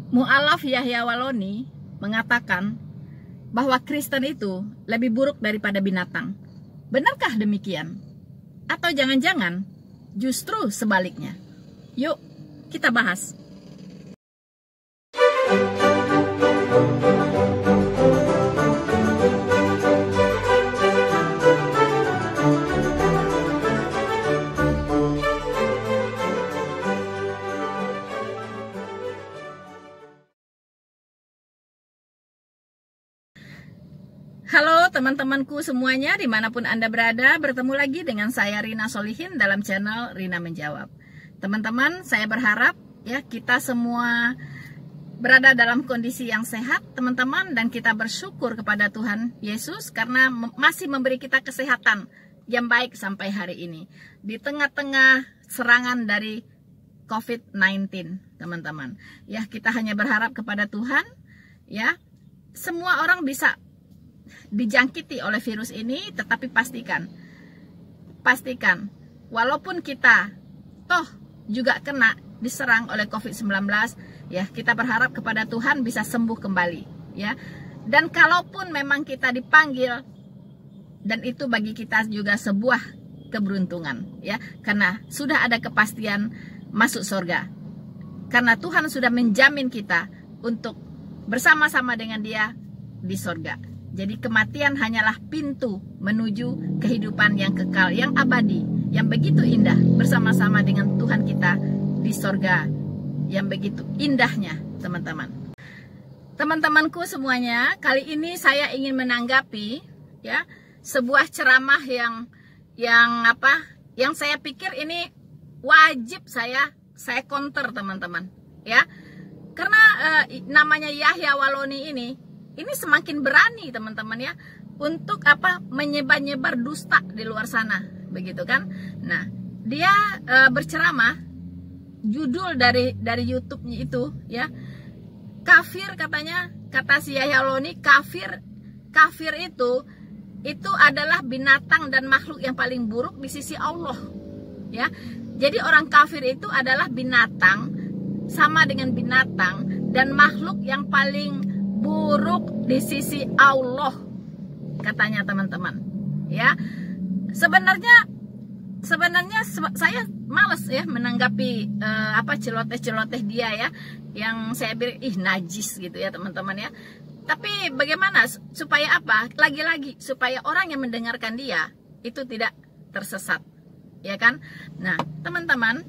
Mu'alaf Yahya Waloni mengatakan bahwa Kristen itu lebih buruk daripada binatang. Benarkah demikian? Atau jangan-jangan justru sebaliknya? Yuk kita bahas. Halo teman-temanku semuanya, dimanapun Anda berada, bertemu lagi dengan saya Rina Solihin dalam channel Rina Menjawab. Teman-teman, saya berharap ya kita semua berada dalam kondisi yang sehat, teman-teman, dan kita bersyukur kepada Tuhan Yesus karena masih memberi kita kesehatan yang baik sampai hari ini di tengah-tengah serangan dari COVID-19, teman-teman. Ya, kita hanya berharap kepada Tuhan, ya, semua orang bisa dijangkiti oleh virus ini, tetapi pastikan walaupun kita toh juga kena diserang oleh COVID-19, ya kita berharap kepada Tuhan bisa sembuh kembali, ya. Dan kalaupun memang kita dipanggil, dan itu bagi kita juga sebuah keberuntungan, ya, karena sudah ada kepastian masuk surga, karena Tuhan sudah menjamin kita untuk bersama-sama dengan Dia di surga. Jadi kematian hanyalah pintu menuju kehidupan yang kekal, yang abadi, yang begitu indah bersama-sama dengan Tuhan kita di sorga, yang begitu indahnya, teman-teman. Teman-temanku semuanya, kali ini saya ingin menanggapi ya sebuah ceramah yang saya pikir ini wajib saya counter, teman-teman, ya. Karena namanya Yahya Waloni ini semakin berani, teman-teman, ya, untuk menyebar-nyebar dusta di luar sana, begitu kan? Nah, dia berceramah, judul dari YouTube-nya itu, ya, kafir, katanya, kata si Yahya Waloni, kafir itu adalah binatang dan makhluk yang paling buruk di sisi Allah, ya. Jadi orang kafir itu adalah binatang, sama dengan binatang dan makhluk yang paling buruk di sisi Allah, katanya, teman-teman, ya. Sebenarnya saya males ya menanggapi celoteh-celoteh dia, ya, yang saya bilang najis gitu, ya, teman-teman, ya. Tapi bagaimana supaya lagi-lagi supaya orang yang mendengarkan dia itu tidak tersesat, ya kan? Nah, teman-teman,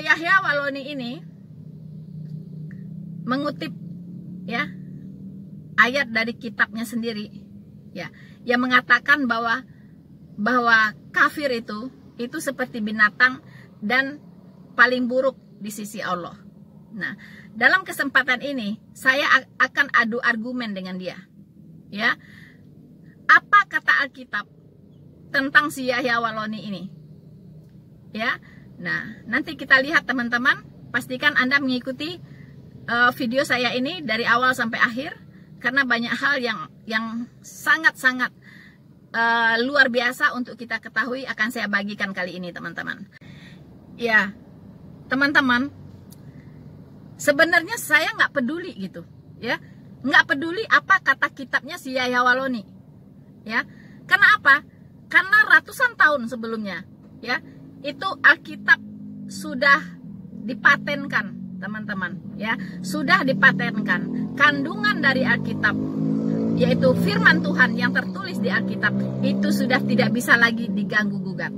Yahya Waloni ini mengutip, ya, ayat dari kitabnya sendiri, ya, yang mengatakan bahwa kafir itu seperti binatang dan paling buruk di sisi Allah. Nah, dalam kesempatan ini saya akan adu argumen dengan dia, ya. Apa kata Alkitab tentang si Yahya Waloni ini, ya? Nah, nanti kita lihat, teman-teman. Pastikan Anda mengikuti video saya ini dari awal sampai akhir, karena banyak hal yang sangat-sangat luar biasa untuk kita ketahui akan saya bagikan kali ini, teman-teman. Ya, teman-teman, sebenarnya saya nggak peduli gitu, ya, nggak peduli apa kata kitabnya si Yahya Waloni, ya. Karena apa? Karena ratusan tahun sebelumnya, ya, itu Alkitab sudah dipatenkan, teman-teman, ya, sudah dipatenkan. Kandungan dari Alkitab, yaitu firman Tuhan yang tertulis di Alkitab, itu sudah tidak bisa lagi diganggu gugat,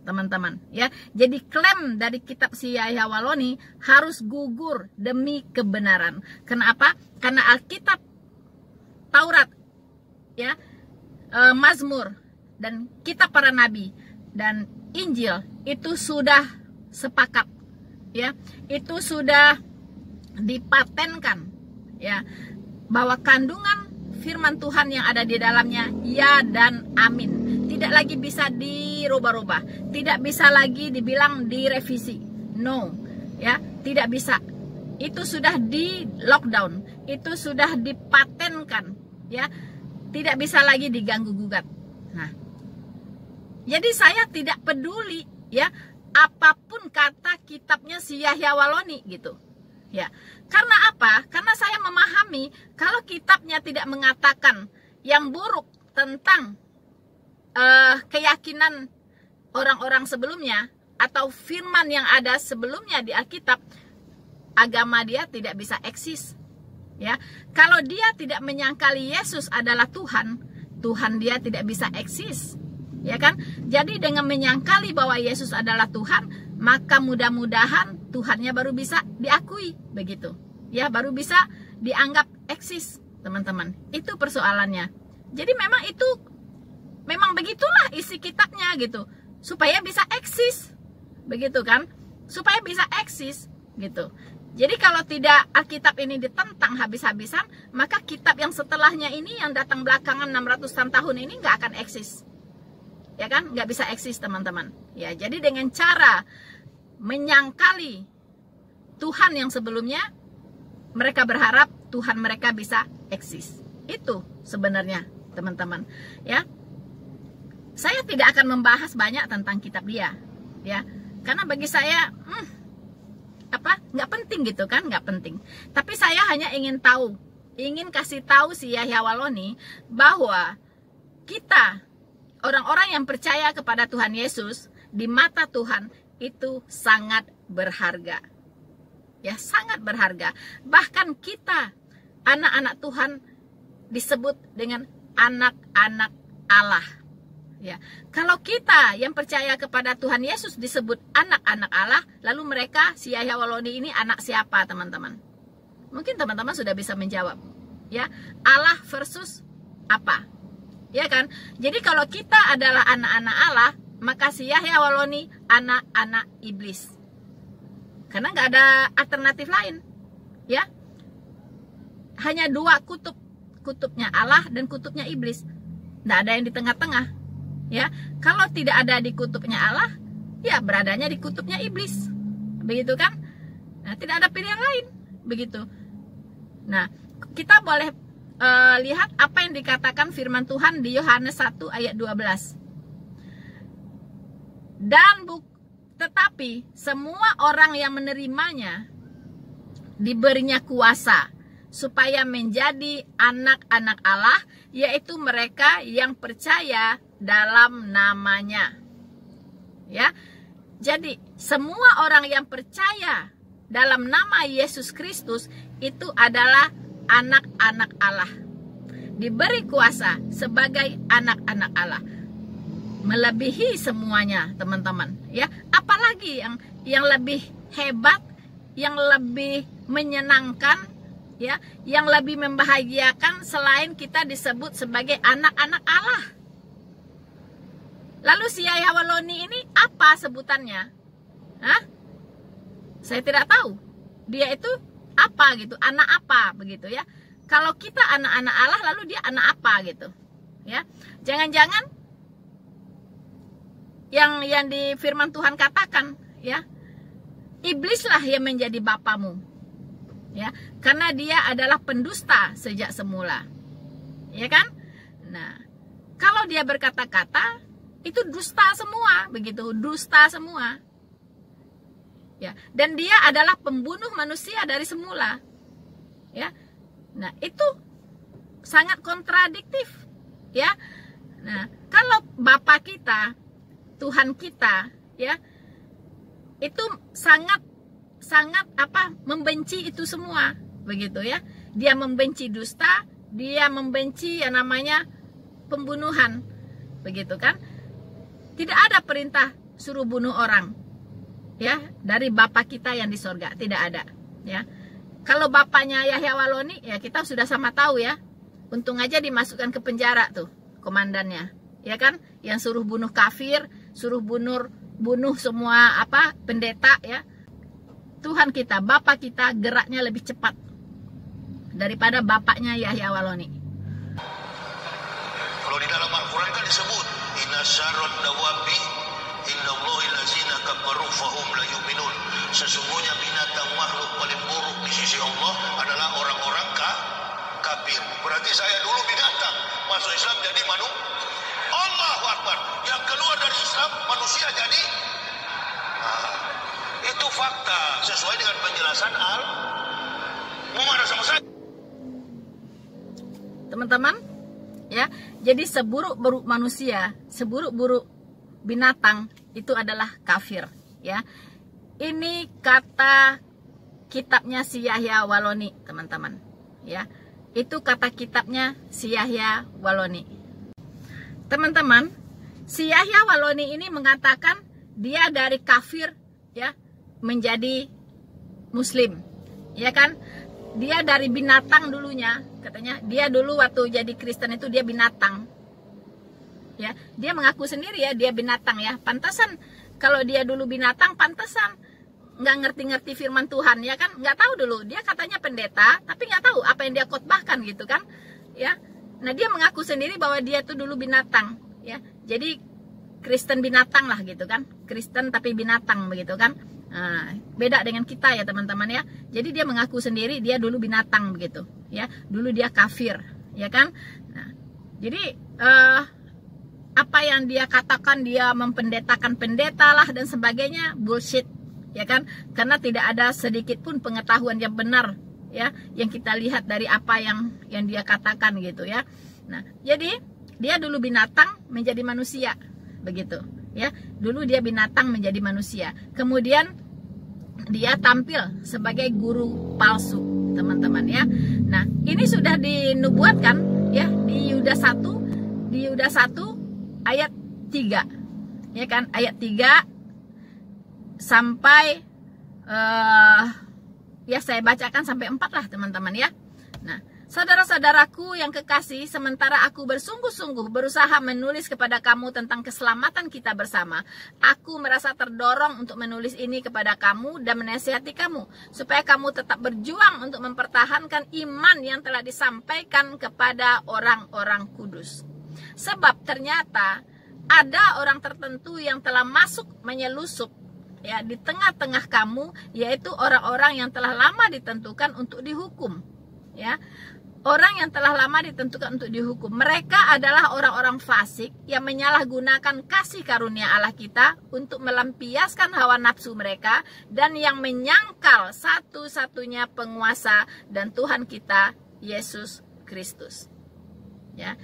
teman-teman, ya. Jadi klaim dari kitab si Yahya Waloni harus gugur demi kebenaran. Kenapa? Karena Alkitab, Taurat, ya, Mazmur, dan kitab para nabi dan Injil itu sudah sepakat, ya, itu sudah dipatenkan, ya, bahwa kandungan firman Tuhan yang ada di dalamnya ya dan amin, tidak lagi bisa dirubah-rubah, tidak bisa lagi dibilang direvisi, no, ya, tidak bisa. Itu sudah di lockdown, itu sudah dipatenkan, ya, tidak bisa lagi diganggu gugat. Nah, jadi saya tidak peduli, ya, apapun kata kitabnya si Yahya Waloni gitu. Ya, karena apa? Karena saya memahami kalau kitabnya tidak mengatakan yang buruk tentang keyakinan orang-orang sebelumnya atau firman yang ada sebelumnya di Alkitab, agama dia tidak bisa eksis. Ya, kalau dia tidak menyangkali Yesus adalah Tuhan, Tuhan dia tidak bisa eksis. Ya kan? Jadi dengan menyangkali bahwa Yesus adalah Tuhan, maka mudah-mudahan Tuhannya baru bisa diakui, begitu. Ya, baru bisa dianggap eksis, teman-teman. Itu persoalannya. Jadi memang begitulah isi kitabnya gitu. Supaya bisa eksis. Begitu kan? Supaya bisa eksis gitu. Jadi kalau tidak Alkitab ini ditentang habis-habisan, maka kitab yang setelahnya ini yang datang belakangan 600-an tahun ini nggak akan eksis. Ya kan? Nggak bisa eksis, teman-teman. Ya, jadi dengan cara menyangkali Tuhan yang sebelumnya, mereka berharap Tuhan mereka bisa eksis. Itu sebenarnya, teman-teman. Ya, saya tidak akan membahas banyak tentang kitab dia, ya, karena bagi saya nggak penting gitu kan, nggak penting. Tapi saya hanya ingin kasih tahu si Yahya Waloni bahwa kita orang-orang yang percaya kepada Tuhan Yesus di mata Tuhan itu sangat berharga. Ya, sangat berharga. Bahkan kita anak-anak Tuhan disebut dengan anak-anak Allah. Ya, kalau kita yang percaya kepada Tuhan Yesus disebut anak-anak Allah, lalu mereka, si Yahya Waloni ini anak siapa, teman-teman? Mungkin teman-teman sudah bisa menjawab. Ya, Allah versus apa? Ya kan? Jadi kalau kita adalah anak-anak Allah, maka si Yahya Waloni anak-anak iblis. Karena nggak ada alternatif lain. Ya, hanya dua kutub, kutubnya Allah dan kutubnya iblis. Nggak ada yang di tengah-tengah. Ya, kalau tidak ada di kutubnya Allah, ya beradanya di kutubnya iblis. Begitu kan? Nah, tidak ada pilihan lain. Begitu. Nah, kita boleh lihat apa yang dikatakan firman Tuhan di Yohanes 1 ayat 12. Tetapi semua orang yang menerimanya diberinya kuasa supaya menjadi anak-anak Allah, yaitu mereka yang percaya dalam namanya. Ya. Jadi semua orang yang percaya dalam nama Yesus Kristus itu adalah anak-anak Allah. Diberi kuasa sebagai anak-anak Allah. Melebihi semuanya, teman-teman, ya. Apalagi yang lebih hebat, yang lebih menyenangkan, ya, yang lebih membahagiakan selain kita disebut sebagai anak-anak Allah. Lalu si Yahya Waloni ini apa sebutannya? Hah? Saya tidak tahu. Dia itu apa gitu, anak apa begitu ya. Kalau kita anak-anak Allah, lalu dia anak apa gitu. Ya. Jangan-jangan yang di firman Tuhan katakan, ya, iblislah yang menjadi bapamu. Ya, karena dia adalah pendusta sejak semula. Ya kan? Nah, kalau dia berkata-kata, itu dusta semua, begitu, dusta semua. Ya, dan dia adalah pembunuh manusia dari semula. Ya. Nah, itu sangat kontradiktif, ya. Nah, kalau Bapa kita, Tuhan kita, ya, itu sangat membenci itu semua, begitu ya. Dia membenci dusta, dia membenci yang namanya pembunuhan, begitu kan? Tidak ada perintah suruh bunuh orang, ya, dari Bapa kita yang di sorga, tidak ada, ya. Kalau bapaknya Yahya Waloni, ya kita sudah sama tahu ya. Untung aja dimasukkan ke penjara tuh komandannya, ya kan? Yang suruh bunuh kafir, suruh bunuh semua pendeta, ya. Tuhan kita, Bapa kita geraknya lebih cepat daripada bapaknya Yahya Waloni. Kalau di dalam Al-Quran kan disebut inna syarrad dawabi innallahi lazina kafaru fahum la yu'minun. Sesungguhnya binatang makhluk paling buruk di sisi Allah adalah orang-orang kafir. Berarti saya dulu binatang, masuk Islam jadi manusia. Allahu Akbar. Yang keluar dari Islam manusia jadi itu fakta sesuai dengan penjelasan Al-Quran. teman-teman. Ya, jadi seburuk-buruk manusia, seburuk-buruk binatang itu adalah kafir. Ya, ini kata kitabnya si Yahya Waloni, teman-teman. Ya, itu kata kitabnya si Yahya Waloni. Teman-teman, si Yahya Waloni ini mengatakan dia dari kafir ya menjadi muslim, ya kan? Dia dari binatang dulunya, katanya dia dulu waktu jadi Kristen itu dia binatang. Ya, dia mengaku sendiri ya dia binatang ya. Pantasan kalau dia dulu binatang, pantasan nggak ngerti-ngerti firman Tuhan ya kan? Nggak tahu dulu. Dia katanya pendeta, tapi nggak tahu apa yang dia khotbahkan gitu kan? Ya. Nah, dia mengaku sendiri bahwa dia tuh dulu binatang ya. Jadi Kristen binatang lah gitu kan? Kristen tapi binatang begitu kan? Nah, beda dengan kita ya teman-teman ya. Jadi dia mengaku sendiri dia dulu binatang begitu ya. Dulu dia kafir ya kan. Nah, jadi apa yang dia katakan dia mempendetakan pendeta lah dan sebagainya bullshit ya kan. Karena tidak ada sedikit pun pengetahuan yang benar ya yang kita lihat dari apa yang dia katakan gitu ya. Nah, jadi dia dulu binatang menjadi manusia begitu ya. Dulu dia binatang menjadi manusia. Kemudian dia tampil sebagai guru palsu, teman-teman ya. Nah, ini sudah dinubuatkan ya di Yudas 1, ayat 3. Ya kan? Ayat 3 sampai ya saya bacakan sampai 4 lah, teman-teman ya. Nah, saudara-saudaraku yang kekasih, sementara aku bersungguh-sungguh berusaha menulis kepada kamu tentang keselamatan kita bersama, aku merasa terdorong untuk menulis ini kepada kamu dan menasihati kamu, supaya kamu tetap berjuang untuk mempertahankan iman yang telah disampaikan kepada orang-orang kudus. Sebab ternyata ada orang tertentu yang telah masuk menyelusup ya di tengah-tengah kamu, yaitu orang-orang yang telah lama ditentukan untuk dihukum. Ya, orang yang telah lama ditentukan untuk dihukum. Mereka adalah orang-orang fasik yang menyalahgunakan kasih karunia Allah kita untuk melampiaskan hawa nafsu mereka dan yang menyangkal satu-satunya penguasa dan Tuhan kita, Yesus Kristus. Ya.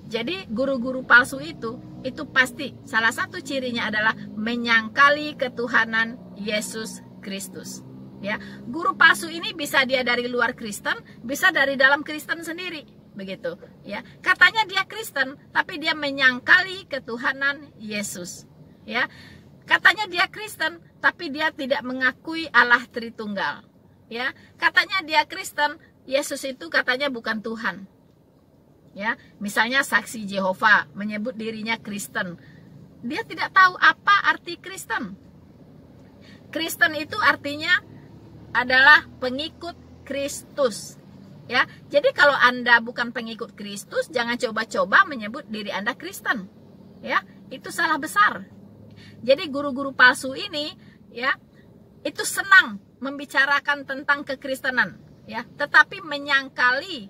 Jadi guru-guru palsu itu pasti salah satu cirinya adalah menyangkali ketuhanan Yesus Kristus. Ya, guru palsu ini bisa dia dari luar Kristen, bisa dari dalam Kristen sendiri, begitu. Ya, katanya dia Kristen, tapi dia menyangkali ketuhanan Yesus. Ya, katanya dia Kristen, tapi dia tidak mengakui Allah Tritunggal. Ya, katanya dia Kristen, Yesus itu katanya bukan Tuhan. Ya, misalnya saksi Jehovah menyebut dirinya Kristen, dia tidak tahu apa arti Kristen. Kristen itu artinya adalah pengikut Kristus. Ya, jadi kalau Anda bukan pengikut Kristus, jangan coba-coba menyebut diri Anda Kristen. Ya, itu salah besar. Jadi guru-guru palsu ini, ya, itu senang membicarakan tentang kekristenan, ya, tetapi menyangkali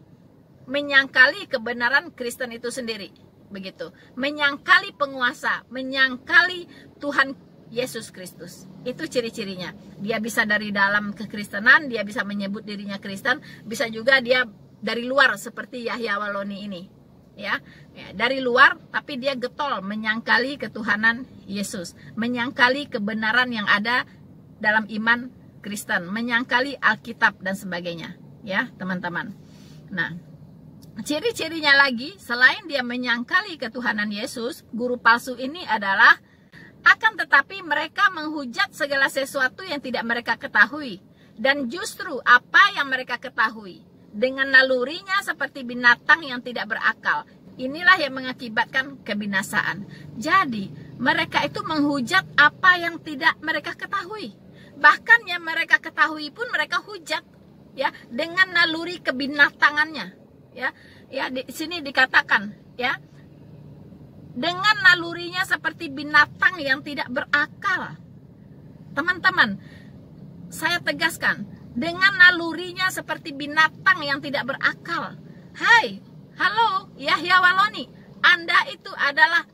kebenaran Kristen itu sendiri, begitu. Menyangkali penguasa, menyangkali Tuhan Yesus Kristus. Itu ciri-cirinya. Dia bisa dari dalam kekristenan, dia bisa menyebut dirinya Kristen, bisa juga dia dari luar seperti Yahya Waloni ini. Ya, dari luar tapi dia getol menyangkali ketuhanan Yesus, menyangkali kebenaran yang ada dalam iman Kristen, menyangkali Alkitab dan sebagainya, ya, teman-teman. Nah, ciri-cirinya lagi selain dia menyangkali ketuhanan Yesus, guru palsu ini adalah akan tetapi mereka menghujat segala sesuatu yang tidak mereka ketahui. Dan justru apa yang mereka ketahui, dengan nalurinya seperti binatang yang tidak berakal, inilah yang mengakibatkan kebinasaan. Jadi mereka itu menghujat apa yang tidak mereka ketahui. Bahkan yang mereka ketahui pun mereka hujat, ya, dengan naluri kebinatangannya. Ya, di sini dikatakan, ya, dengan nalurinya seperti binatang yang tidak berakal. Teman-teman, saya tegaskan, dengan nalurinya seperti binatang yang tidak berakal. Hai, halo, Yahya Waloni, Anda itu adalah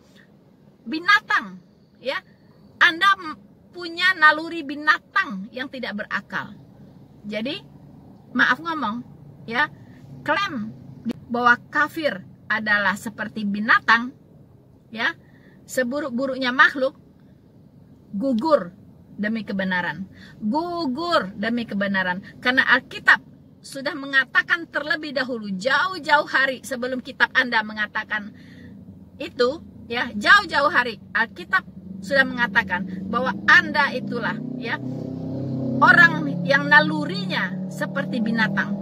binatang, ya. Anda punya naluri binatang yang tidak berakal. Jadi, maaf ngomong, ya, klaim bahwa kafir adalah seperti binatang, ya, seburuk-buruknya makhluk, gugur demi kebenaran. Gugur demi kebenaran. Karena Alkitab sudah mengatakan terlebih dahulu, jauh-jauh hari sebelum kitab Anda mengatakan itu, ya, jauh-jauh hari Alkitab sudah mengatakan bahwa Anda itulah, ya, orang yang nalurinya seperti binatang.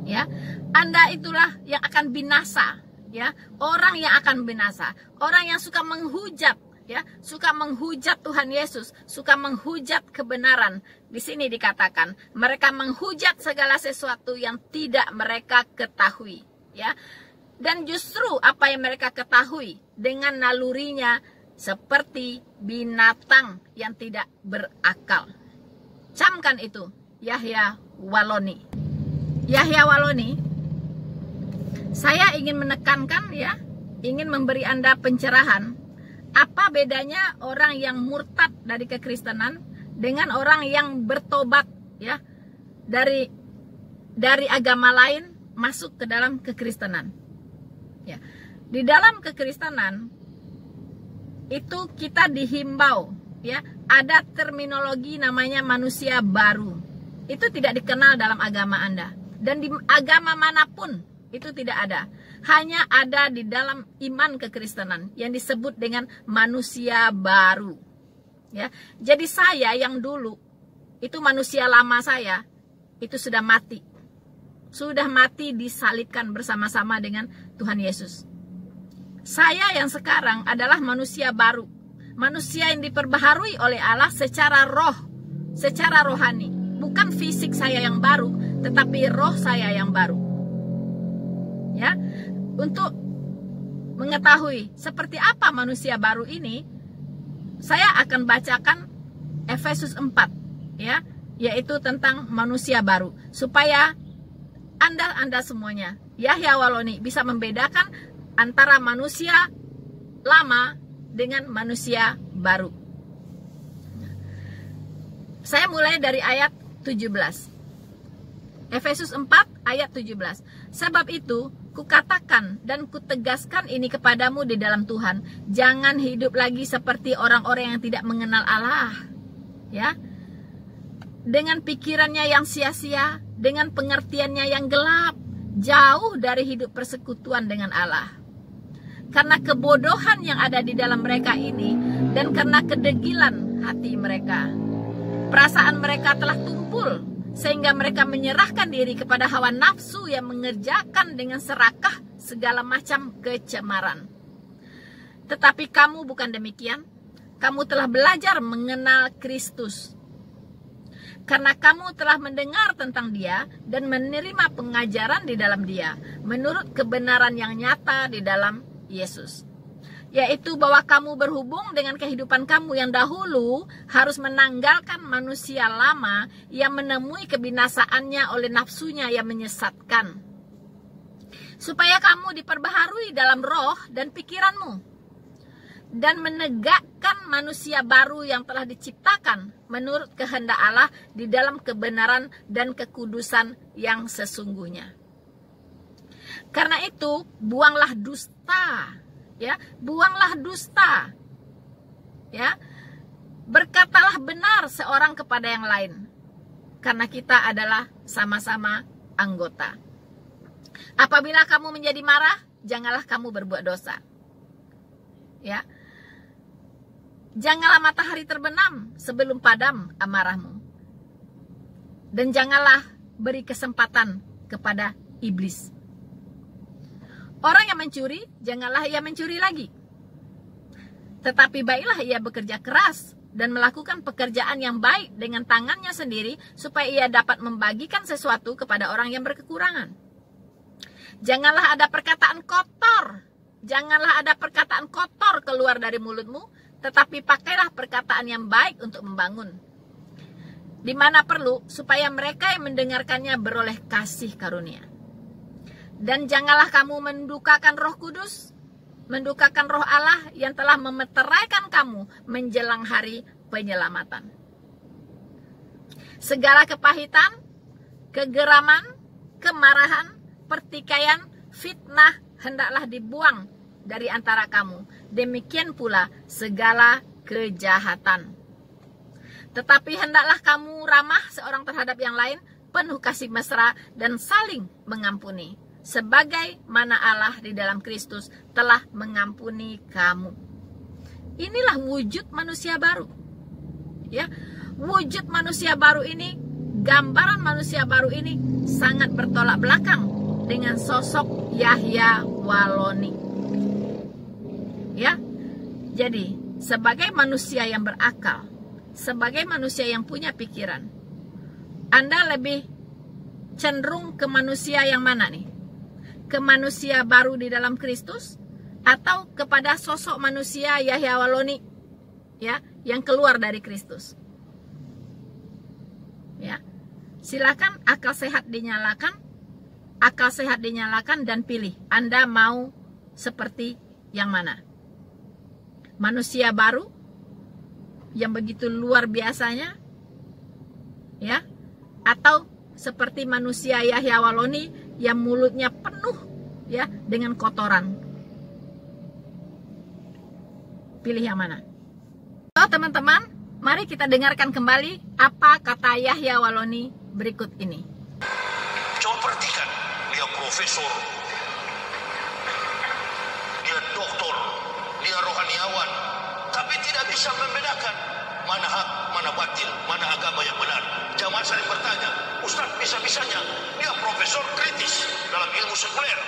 Ya, Anda itulah yang akan binasa, ya, orang yang akan binasa, orang yang suka menghujat, ya, suka menghujat Tuhan Yesus, suka menghujat kebenaran. Di sini dikatakan mereka menghujat segala sesuatu yang tidak mereka ketahui, ya. Dan justru apa yang mereka ketahui dengan nalurinya seperti binatang yang tidak berakal. Camkan itu, Yahya Waloni. Yahya Waloni, saya ingin menekankan, ya, ingin memberi Anda pencerahan. Apa bedanya orang yang murtad dari kekristenan dengan orang yang bertobat, ya, dari agama lain masuk ke dalam kekristenan? Ya, di dalam kekristenan itu kita dihimbau, ya, ada terminologi namanya manusia baru. Itu tidak dikenal dalam agama Anda, dan di agama manapun itu tidak ada. Hanya ada di dalam iman kekristenan yang disebut dengan manusia baru. Ya, jadi saya yang dulu itu manusia lama saya itu sudah mati. Sudah mati disalibkan bersama-sama dengan Tuhan Yesus. Saya yang sekarang adalah manusia baru. Manusia yang diperbaharui oleh Allah secara roh, secara rohani. Bukan fisik saya yang baru, tetapi roh saya yang baru. Ya, untuk mengetahui seperti apa manusia baru ini, saya akan bacakan Efesus 4, ya, yaitu tentang manusia baru, supaya Anda semuanya, Yahya Waloni, bisa membedakan antara manusia lama dengan manusia baru. Saya mulai dari ayat 17. Efesus 4 ayat 17. Sebab itu kukatakan dan kutegaskan ini kepadamu di dalam Tuhan, jangan hidup lagi seperti orang-orang yang tidak mengenal Allah, ya, dengan pikirannya yang sia-sia, dengan pengertiannya yang gelap, jauh dari hidup persekutuan dengan Allah. Karena kebodohan yang ada di dalam mereka ini, dan karena kedegilan hati mereka, perasaan mereka telah tumpul, sehingga mereka menyerahkan diri kepada hawa nafsu yang mengerjakan dengan serakah segala macam kecemaran. Tetapi kamu bukan demikian. Kamu telah belajar mengenal Kristus. Karena kamu telah mendengar tentang Dia dan menerima pengajaran di dalam Dia, menurut kebenaran yang nyata di dalam Yesus. Yaitu bahwa kamu berhubung dengan kehidupan kamu yang dahulu harus menanggalkan manusia lama yang menemui kebinasaannya oleh nafsunya yang menyesatkan. Supaya kamu diperbaharui dalam roh dan pikiranmu, dan menegakkan manusia baru yang telah diciptakan menurut kehendak Allah di dalam kebenaran dan kekudusan yang sesungguhnya. Karena itu, buanglah dusta. Ya, buanglah dusta. Ya, berkatalah benar seorang kepada yang lain, karena kita adalah sama-sama anggota. Apabila kamu menjadi marah, janganlah kamu berbuat dosa. Ya, janganlah matahari terbenam sebelum padam amarahmu, dan janganlah beri kesempatan kepada iblis. Orang yang mencuri, janganlah ia mencuri lagi. Tetapi baiklah ia bekerja keras dan melakukan pekerjaan yang baik dengan tangannya sendiri, supaya ia dapat membagikan sesuatu kepada orang yang berkekurangan. Janganlah ada perkataan kotor. Janganlah ada perkataan kotor keluar dari mulutmu, tetapi pakailah perkataan yang baik untuk membangun, di mana perlu, supaya mereka yang mendengarkannya beroleh kasih karunia. Dan janganlah kamu mendukakan Roh Kudus, mendukakan Roh Allah yang telah memeteraikan kamu menjelang hari penyelamatan. Segala kepahitan, kegeraman, kemarahan, pertikaian, fitnah hendaklah dibuang dari antara kamu. Demikian pula segala kejahatan. Tetapi hendaklah kamu ramah seorang terhadap yang lain, penuh kasih mesra dan saling mengampuni, sebagaimana Allah di dalam Kristus telah mengampuni kamu. Inilah wujud manusia baru. Ya, wujud manusia baru ini, gambaran manusia baru ini sangat bertolak belakang dengan sosok Yahya Waloni. Ya, jadi sebagai manusia yang berakal, sebagai manusia yang punya pikiran, Anda lebih cenderung ke manusia yang mana nih? Ke manusia baru di dalam Kristus atau kepada sosok manusia Yahya Waloni, ya, yang keluar dari Kristus? Ya. Silakan akal sehat dinyalakan dan pilih. Anda mau seperti yang mana? Manusia baru yang begitu luar biasanya, ya, atau seperti manusia Yahya Waloni yang mulutnya penuh, ya, dengan kotoran. Pilih yang mana? Oh, teman-teman, mari kita dengarkan kembali apa kata Yahya Waloni berikut ini. Coba perhatikan, dia profesor, dia doktor, dia rohaniawan, tapi tidak bisa membedakan mana hak, mana batil, mana agama yang benar. Jamaah saling bertanya, Ustaz, bisa-bisanya dia profesor kritis dalam ilmu sekuler,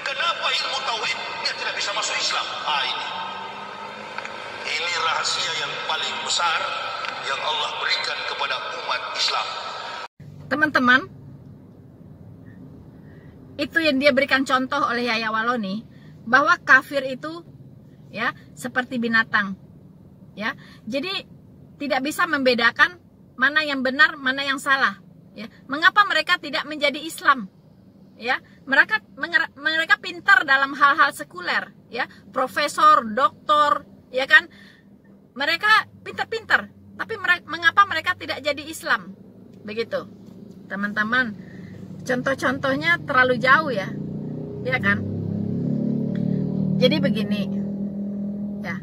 kenapa ilmu tauhid dia tidak bisa masuk Islam? Ini rahasia yang paling besar yang Allah berikan kepada umat Islam. Teman-teman, itu yang dia berikan contoh oleh Yahya Waloni, bahwa kafir itu, ya, seperti binatang, ya. Jadi tidak bisa membedakan mana yang benar, mana yang salah, ya. Mengapa mereka tidak menjadi Islam? Ya, mereka pintar dalam hal-hal sekuler, ya, profesor, doktor, ya kan? Mereka pintar-pintar, tapi mengapa mereka tidak jadi Islam? Begitu, teman-teman. Contoh-contohnya terlalu jauh, ya kan? Jadi begini, ya.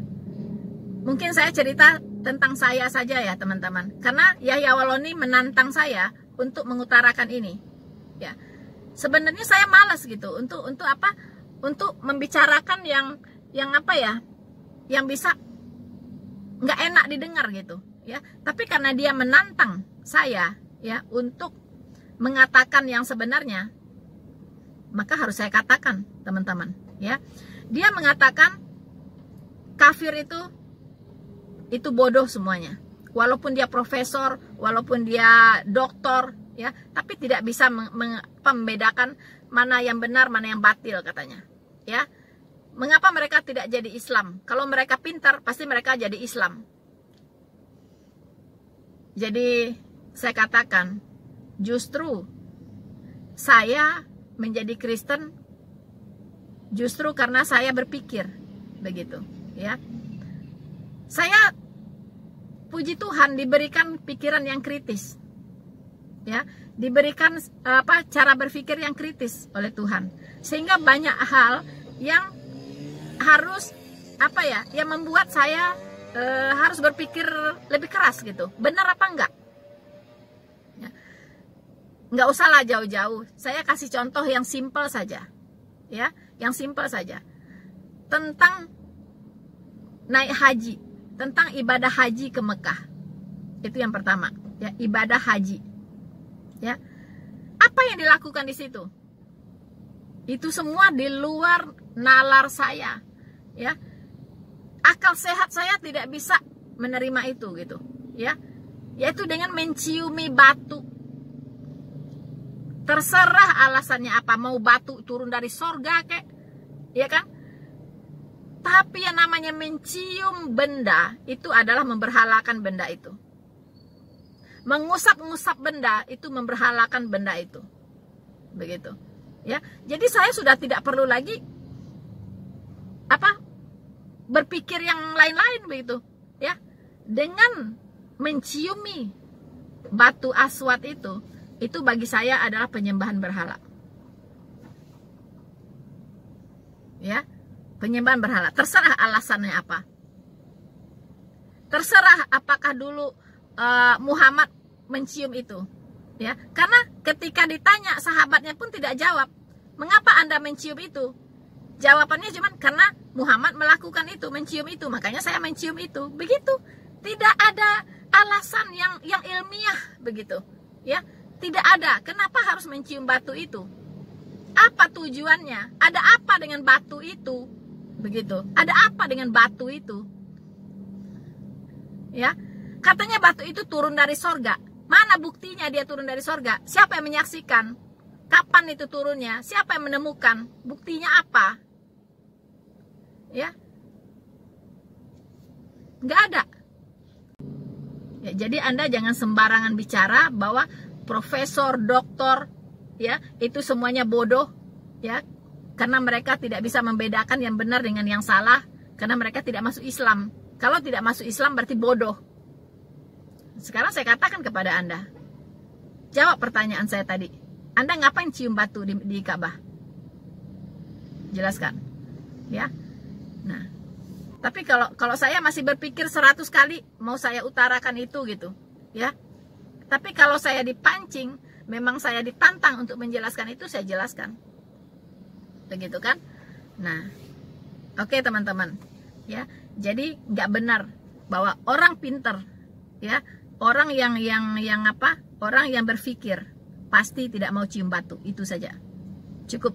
Mungkin saya cerita tentang saya saja, ya teman-teman, karena Yahya Waloni menantang saya untuk mengutarakan ini, ya. Sebenarnya saya malas gitu untuk apa? Untuk membicarakan yang apa ya? Yang bisa nggak enak didengar gitu, ya. Tapi karena dia menantang saya, ya, untuk mengatakan yang sebenarnya, maka harus saya katakan, teman-teman, ya. Dia mengatakan kafir itu bodoh semuanya. Walaupun dia profesor, walaupun dia doktor, ya, tapi tidak bisa membedakan mana yang benar, mana yang batil, katanya, ya. Mengapa mereka tidak jadi Islam? Kalau mereka pintar, pasti mereka jadi Islam. Jadi saya katakan, justru saya menjadi Kristen justru karena saya berpikir begitu, ya. Saya, puji Tuhan, diberikan pikiran yang kritis, ya, diberikan cara berpikir yang kritis oleh Tuhan, sehingga banyak hal yang harus yang membuat saya harus berpikir lebih keras gitu, benar apa enggak, ya. Nggak usahlah jauh-jauh, saya kasih contoh yang simpel saja, ya, yang simpel saja, tentang naik haji, tentang ibadah haji ke Mekah. Itu yang pertama, ya, ibadah haji, ya. Apa yang dilakukan di situ? Itu semua di luar nalar saya, ya. Akal sehat saya tidak bisa menerima itu gitu, ya. Yaitu dengan menciumi batu. Terserah alasannya apa, mau batu turun dari sorga kek, ya kan? Tapi yang namanya mencium benda itu adalah memberhalakan benda itu. Mengusap-ngusap benda itu memberhalakan benda itu. Begitu, ya. Jadi saya sudah tidak perlu lagi berpikir yang lain-lain begitu, ya. Dengan menciumi batu aswad itu bagi saya adalah penyembahan berhala. Ya, penyembahan berhala. Terserah alasannya apa. Terserah apakah dulu Muhammad mencium itu. Ya, karena ketika ditanya sahabatnya pun tidak jawab. Mengapa Anda mencium itu? Jawabannya cuma karena Muhammad melakukan itu, mencium itu, makanya saya mencium itu. Begitu. Tidak ada alasan yang ilmiah begitu. Ya, tidak ada. Kenapa harus mencium batu itu? Apa tujuannya? Ada apa dengan batu itu? Begitu. Ada apa dengan batu itu? Ya, katanya batu itu turun dari sorga. Mana buktinya dia turun dari sorga? Siapa yang menyaksikan? Kapan itu turunnya? Siapa yang menemukan? Buktinya apa? Ya, nggak ada. Ya, jadi Anda jangan sembarangan bicara bahwa profesor, doktor, ya, itu semuanya bodoh, ya, karena mereka tidak bisa membedakan yang benar dengan yang salah, karena mereka tidak masuk Islam. Kalau tidak masuk Islam berarti bodoh. Sekarang saya katakan kepada Anda, jawab pertanyaan saya tadi. Anda ngapain cium batu di Ka'bah? Jelaskan, ya. Nah, tapi kalau saya masih berpikir 100 kali mau saya utarakan itu gitu, ya. Tapi kalau saya dipancing, memang saya ditantang untuk menjelaskan itu, saya jelaskan. Begitu kan? Nah, oke teman-teman, ya. Jadi nggak benar bahwa orang pinter, ya, orang yang apa? Orang yang berpikir pasti tidak mau cium batu, itu saja. Cukup.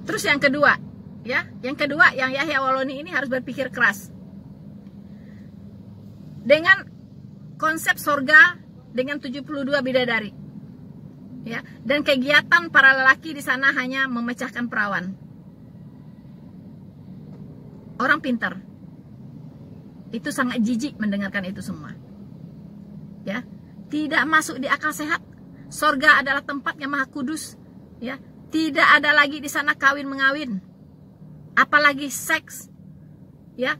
Terus yang kedua, ya, yang Yahya Waloni ini harus berpikir keras. Dengan konsep sorga dengan 72 bidadari. Ya, dan kegiatan para lelaki di sana hanya memecahkan perawan. Orang pintar. Itu sangat jijik mendengarkan itu semua. Ya, tidak masuk di akal sehat. Sorga adalah tempat yang maha kudus. Ya, tidak ada lagi di sana kawin mengawin. Apalagi seks, ya,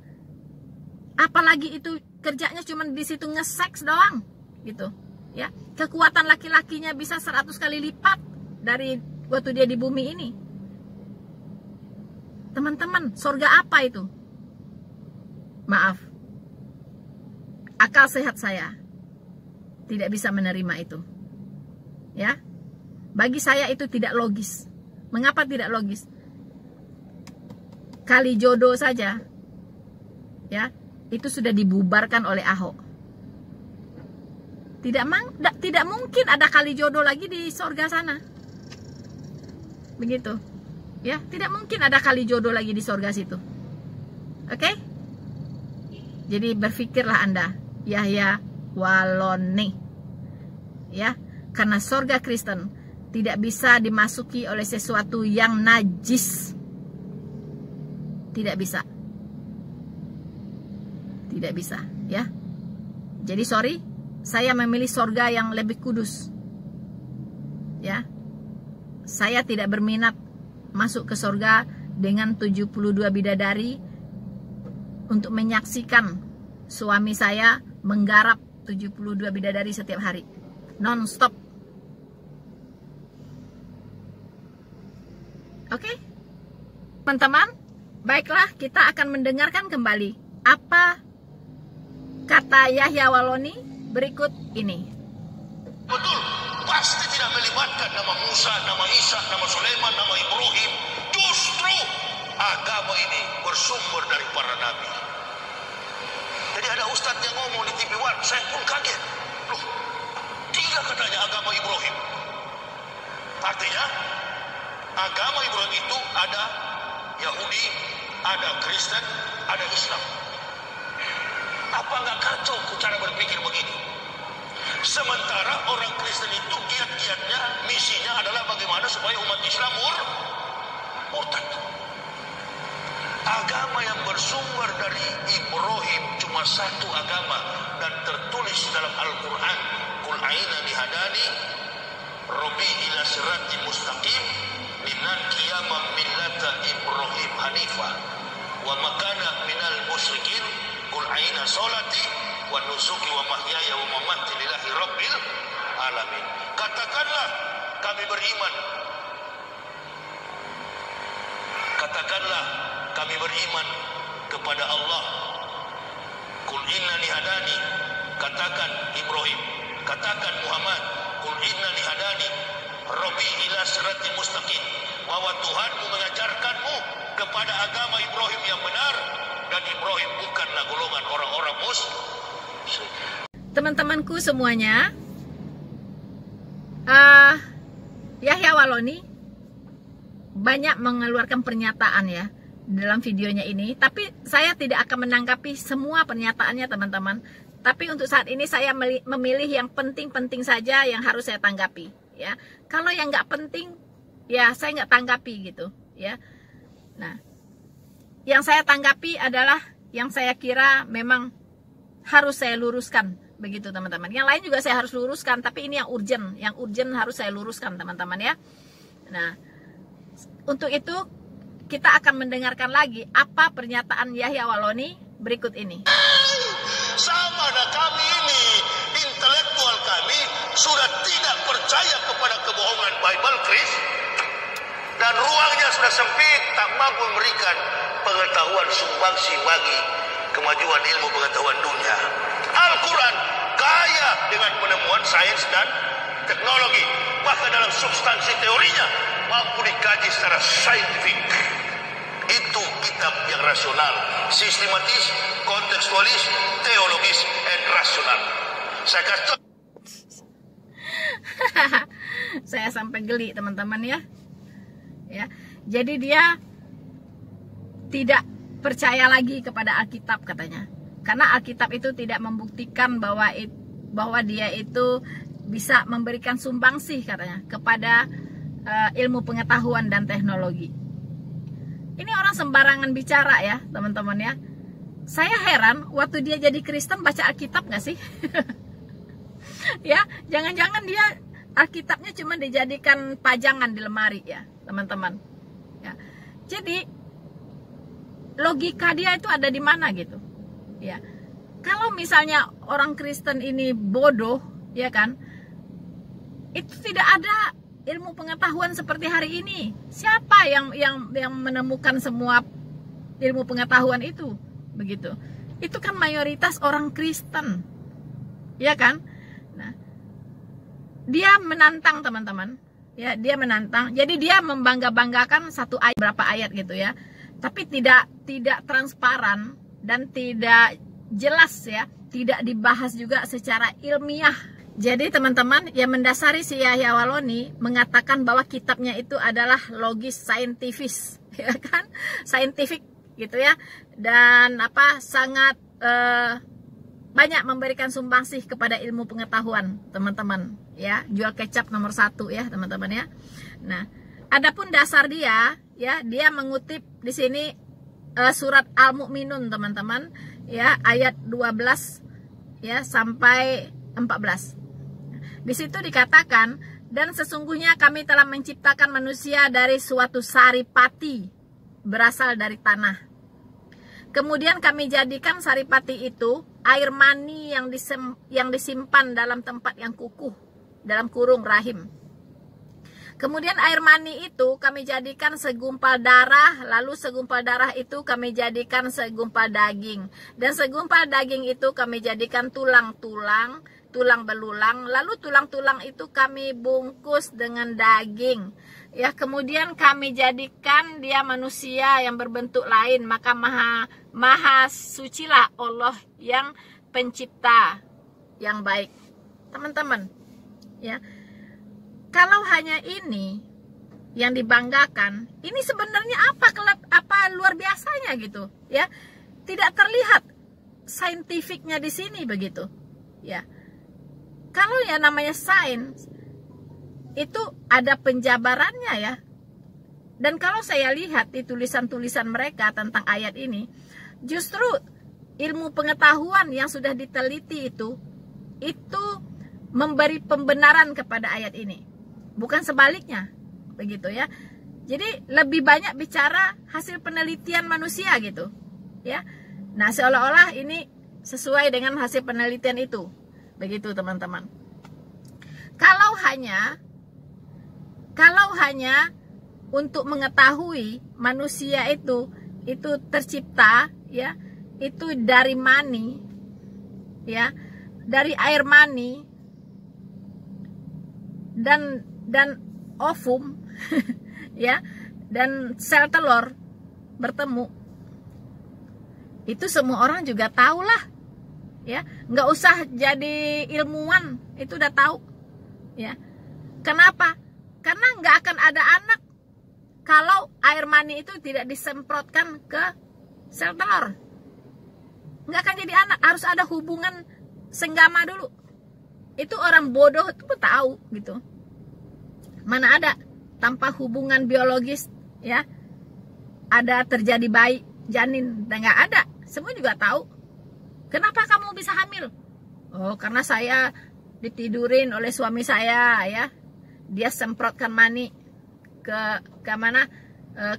apalagi itu kerjanya cuma di situ nge-seks doang, gitu, ya. Kekuatan laki-lakinya bisa 100 kali lipat dari waktu dia di bumi ini. Teman-teman, surga apa itu? Maaf, akal sehat saya tidak bisa menerima itu, ya. Bagi saya itu tidak logis. Mengapa tidak logis? Kali jodoh saja, ya, itu sudah dibubarkan oleh Ahok. Tidak mungkin ada kali jodoh lagi di surga sana. Begitu, ya, tidak mungkin ada kali jodoh lagi di surga situ. Oke? Jadi berpikirlah Anda, Yahya Waloni, ya, karena surga Kristen tidak bisa dimasuki oleh sesuatu yang najis. Tidak bisa. Tidak bisa, ya. Jadi sorry, saya memilih surga yang lebih kudus. Ya. Saya tidak berminat masuk ke surga dengan 72 bidadari untuk menyaksikan suami saya menggarap 72 bidadari setiap hari. Non-stop. Oke? Teman-teman, baiklah, kita akan mendengarkan kembali apa kata Yahya Waloni berikut ini. Betul, pasti tidak melibatkan nama Musa, nama Isa, nama Sulaiman, nama Ibrahim. Justru agama ini bersumber dari para nabi. Jadi ada ustadz yang ngomong di TV One, saya pun kaget. Loh, 3 katanya agama Ibrahim. Artinya, agama Ibrahim itu ada Yahudi, ada Kristen, ada Islam. Apa nggak kacau cara berpikir begini? Sementara orang Kristen itu giat-giatnya, misinya adalah bagaimana supaya umat Islam murtad. Agama yang bersumber dari Ibrahim cuma satu agama dan tertulis dalam Al-Quran. Qul a'inani hadani Rabbi ila siratin mustaqim dinan qiyamam millata Ibrahim hanifah wa makana minal musyrikin. Qul a'ina salati wa nusuki wa mahyaya wa mamati lillahi rabbil alamin. Katakanlah kami beriman. katakanlah kami beriman kepada Allah. Qul innani hadani, katakan Ibrahim, katakan Muhammad, qul innani hadani Rabbi ila siratin mustaqim, bahwa Tuhanmu mengajarkanmu kepada agama Ibrahim yang benar, dan Ibrahim bukanlah golongan orang-orang musyrik. Teman-temanku semuanya, Yahya Waloni banyak mengeluarkan pernyataan ya dalam videonya ini, tapi saya tidak akan menanggapi semua pernyataannya teman-teman. Tapi untuk saat ini saya memilih yang penting-penting saja yang harus saya tanggapi ya. Kalau yang nggak penting ya saya nggak tanggapi gitu ya. Nah, yang saya tanggapi adalah yang saya kira memang harus saya luruskan begitu teman-teman. Yang lain juga saya harus luruskan, tapi ini yang urgent harus saya luruskan teman-teman ya. Nah, untuk itu kita akan mendengarkan lagi apa pernyataan Yahya Waloni berikut ini. Sama dah kami ini, intelektual kami sudah tidak percaya kepada kebohongan Bible Chris, dan ruangnya sudah sempit, tak mampu memberikan pengetahuan sumbangsi bagi kemajuan ilmu pengetahuan dunia. Al-Quran kaya dengan penemuan sains dan teknologi, bahkan dalam substansi teorinya mampu dikaji secara saintifik. Itu kitab yang rasional, sistematis, kontekstualis, teologis, dan rasional. Saya kata saya sampai geli teman-teman ya. Ya, jadi dia tidak percaya lagi kepada Alkitab katanya, karena Alkitab itu tidak membuktikan bahwa dia itu bisa memberikan sumbangsih katanya kepada ilmu pengetahuan dan teknologi. Ini orang sembarangan bicara ya teman-teman ya. Saya heran waktu dia jadi Kristen baca Alkitab nggak sih? Ya, jangan-jangan dia Alkitabnya cuma dijadikan pajangan di lemari ya teman-teman. Ya, jadi logika dia itu ada di mana gitu? Ya, kalau misalnya orang Kristen ini bodoh, ya kan? Itu tidak ada ilmu pengetahuan seperti hari ini. Siapa yang menemukan semua ilmu pengetahuan itu? Begitu. Itu kan mayoritas orang Kristen. Ya kan? Nah, dia menantang teman-teman. Ya, dia menantang. Jadi dia membangga-banggakan satu ayat, berapa ayat gitu ya. Tapi tidak transparan dan tidak jelas ya, tidak dibahas juga secara ilmiah. Jadi teman-teman, yang mendasari si Yahya Waloni mengatakan bahwa kitabnya itu adalah logis saintifis, ya kan, saintifik gitu ya, dan sangat banyak memberikan sumbangsih kepada ilmu pengetahuan teman-teman ya, jual kecap nomor 1 ya teman-teman ya. Nah, adapun dasar dia ya, dia mengutip di sini surat Al-Mu'minun teman-teman ya, ayat 12 ya sampai 14. Di situ dikatakan, dan sesungguhnya kami telah menciptakan manusia dari suatu saripati berasal dari tanah. Kemudian kami jadikan saripati itu air mani yang disimpan dalam tempat yang kukuh, dalam kurung rahim. Kemudian air mani itu kami jadikan segumpal darah, lalu segumpal darah itu kami jadikan segumpal daging, dan segumpal daging itu kami jadikan tulang belulang, lalu tulang-tulang itu kami bungkus dengan daging. Ya, kemudian kami jadikan dia manusia yang berbentuk lain, maka maha sucilah Allah yang pencipta yang baik. Teman-teman, ya. Kalau hanya ini yang dibanggakan, ini sebenarnya apa luar biasanya gitu, ya? Tidak terlihat saintifiknya di sini begitu, ya. Kalau yang namanya sains itu ada penjabarannya ya. Dan kalau saya lihat di tulisan-tulisan mereka tentang ayat ini, justru ilmu pengetahuan yang sudah diteliti itu memberi pembenaran kepada ayat ini. Bukan sebaliknya, begitu ya. Jadi lebih banyak bicara hasil penelitian manusia gitu, ya. Nah, seolah-olah ini sesuai dengan hasil penelitian itu. Begitu teman-teman. Kalau hanya untuk mengetahui manusia itu tercipta, ya, itu dari mani, ya, dari air mani dan ovum ya, dan sel telur bertemu. Itu semua orang juga tahu lah, ya, nggak usah jadi ilmuwan, itu udah tahu, ya. Kenapa? Karena nggak akan ada anak kalau air mani itu tidak disemprotkan ke sel telur. Nggak akan jadi anak, harus ada hubungan senggama dulu. Itu orang bodoh itu tahu gitu. Mana ada tanpa hubungan biologis, ya, ada terjadi bayi janin, dan nggak ada. Semua juga tahu. Kenapa kamu bisa hamil? Oh, karena saya ditidurin oleh suami saya, ya. Dia semprotkan mani ke mana,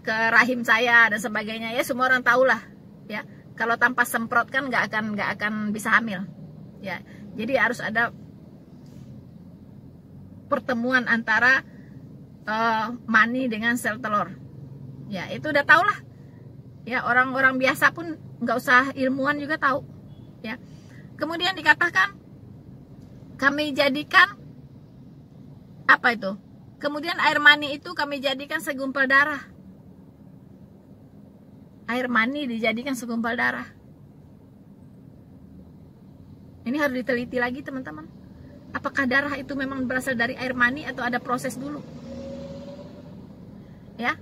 ke rahim saya dan sebagainya, ya. Semua orang tahu lah, ya. Kalau tanpa semprotkan nggak akan bisa hamil, ya. Jadi harus ada pertemuan antara mani dengan sel telur, ya. Itu udah tau lah, ya. Orang-orang biasa pun nggak usah ilmuwan juga tahu, ya. Kemudian dikatakan kami jadikan apa itu? Kemudian air mani itu kami jadikan segumpal darah. Air mani dijadikan segumpal darah. Ini harus diteliti lagi, teman-teman. Apakah darah itu memang berasal dari air mani atau ada proses dulu? Ya,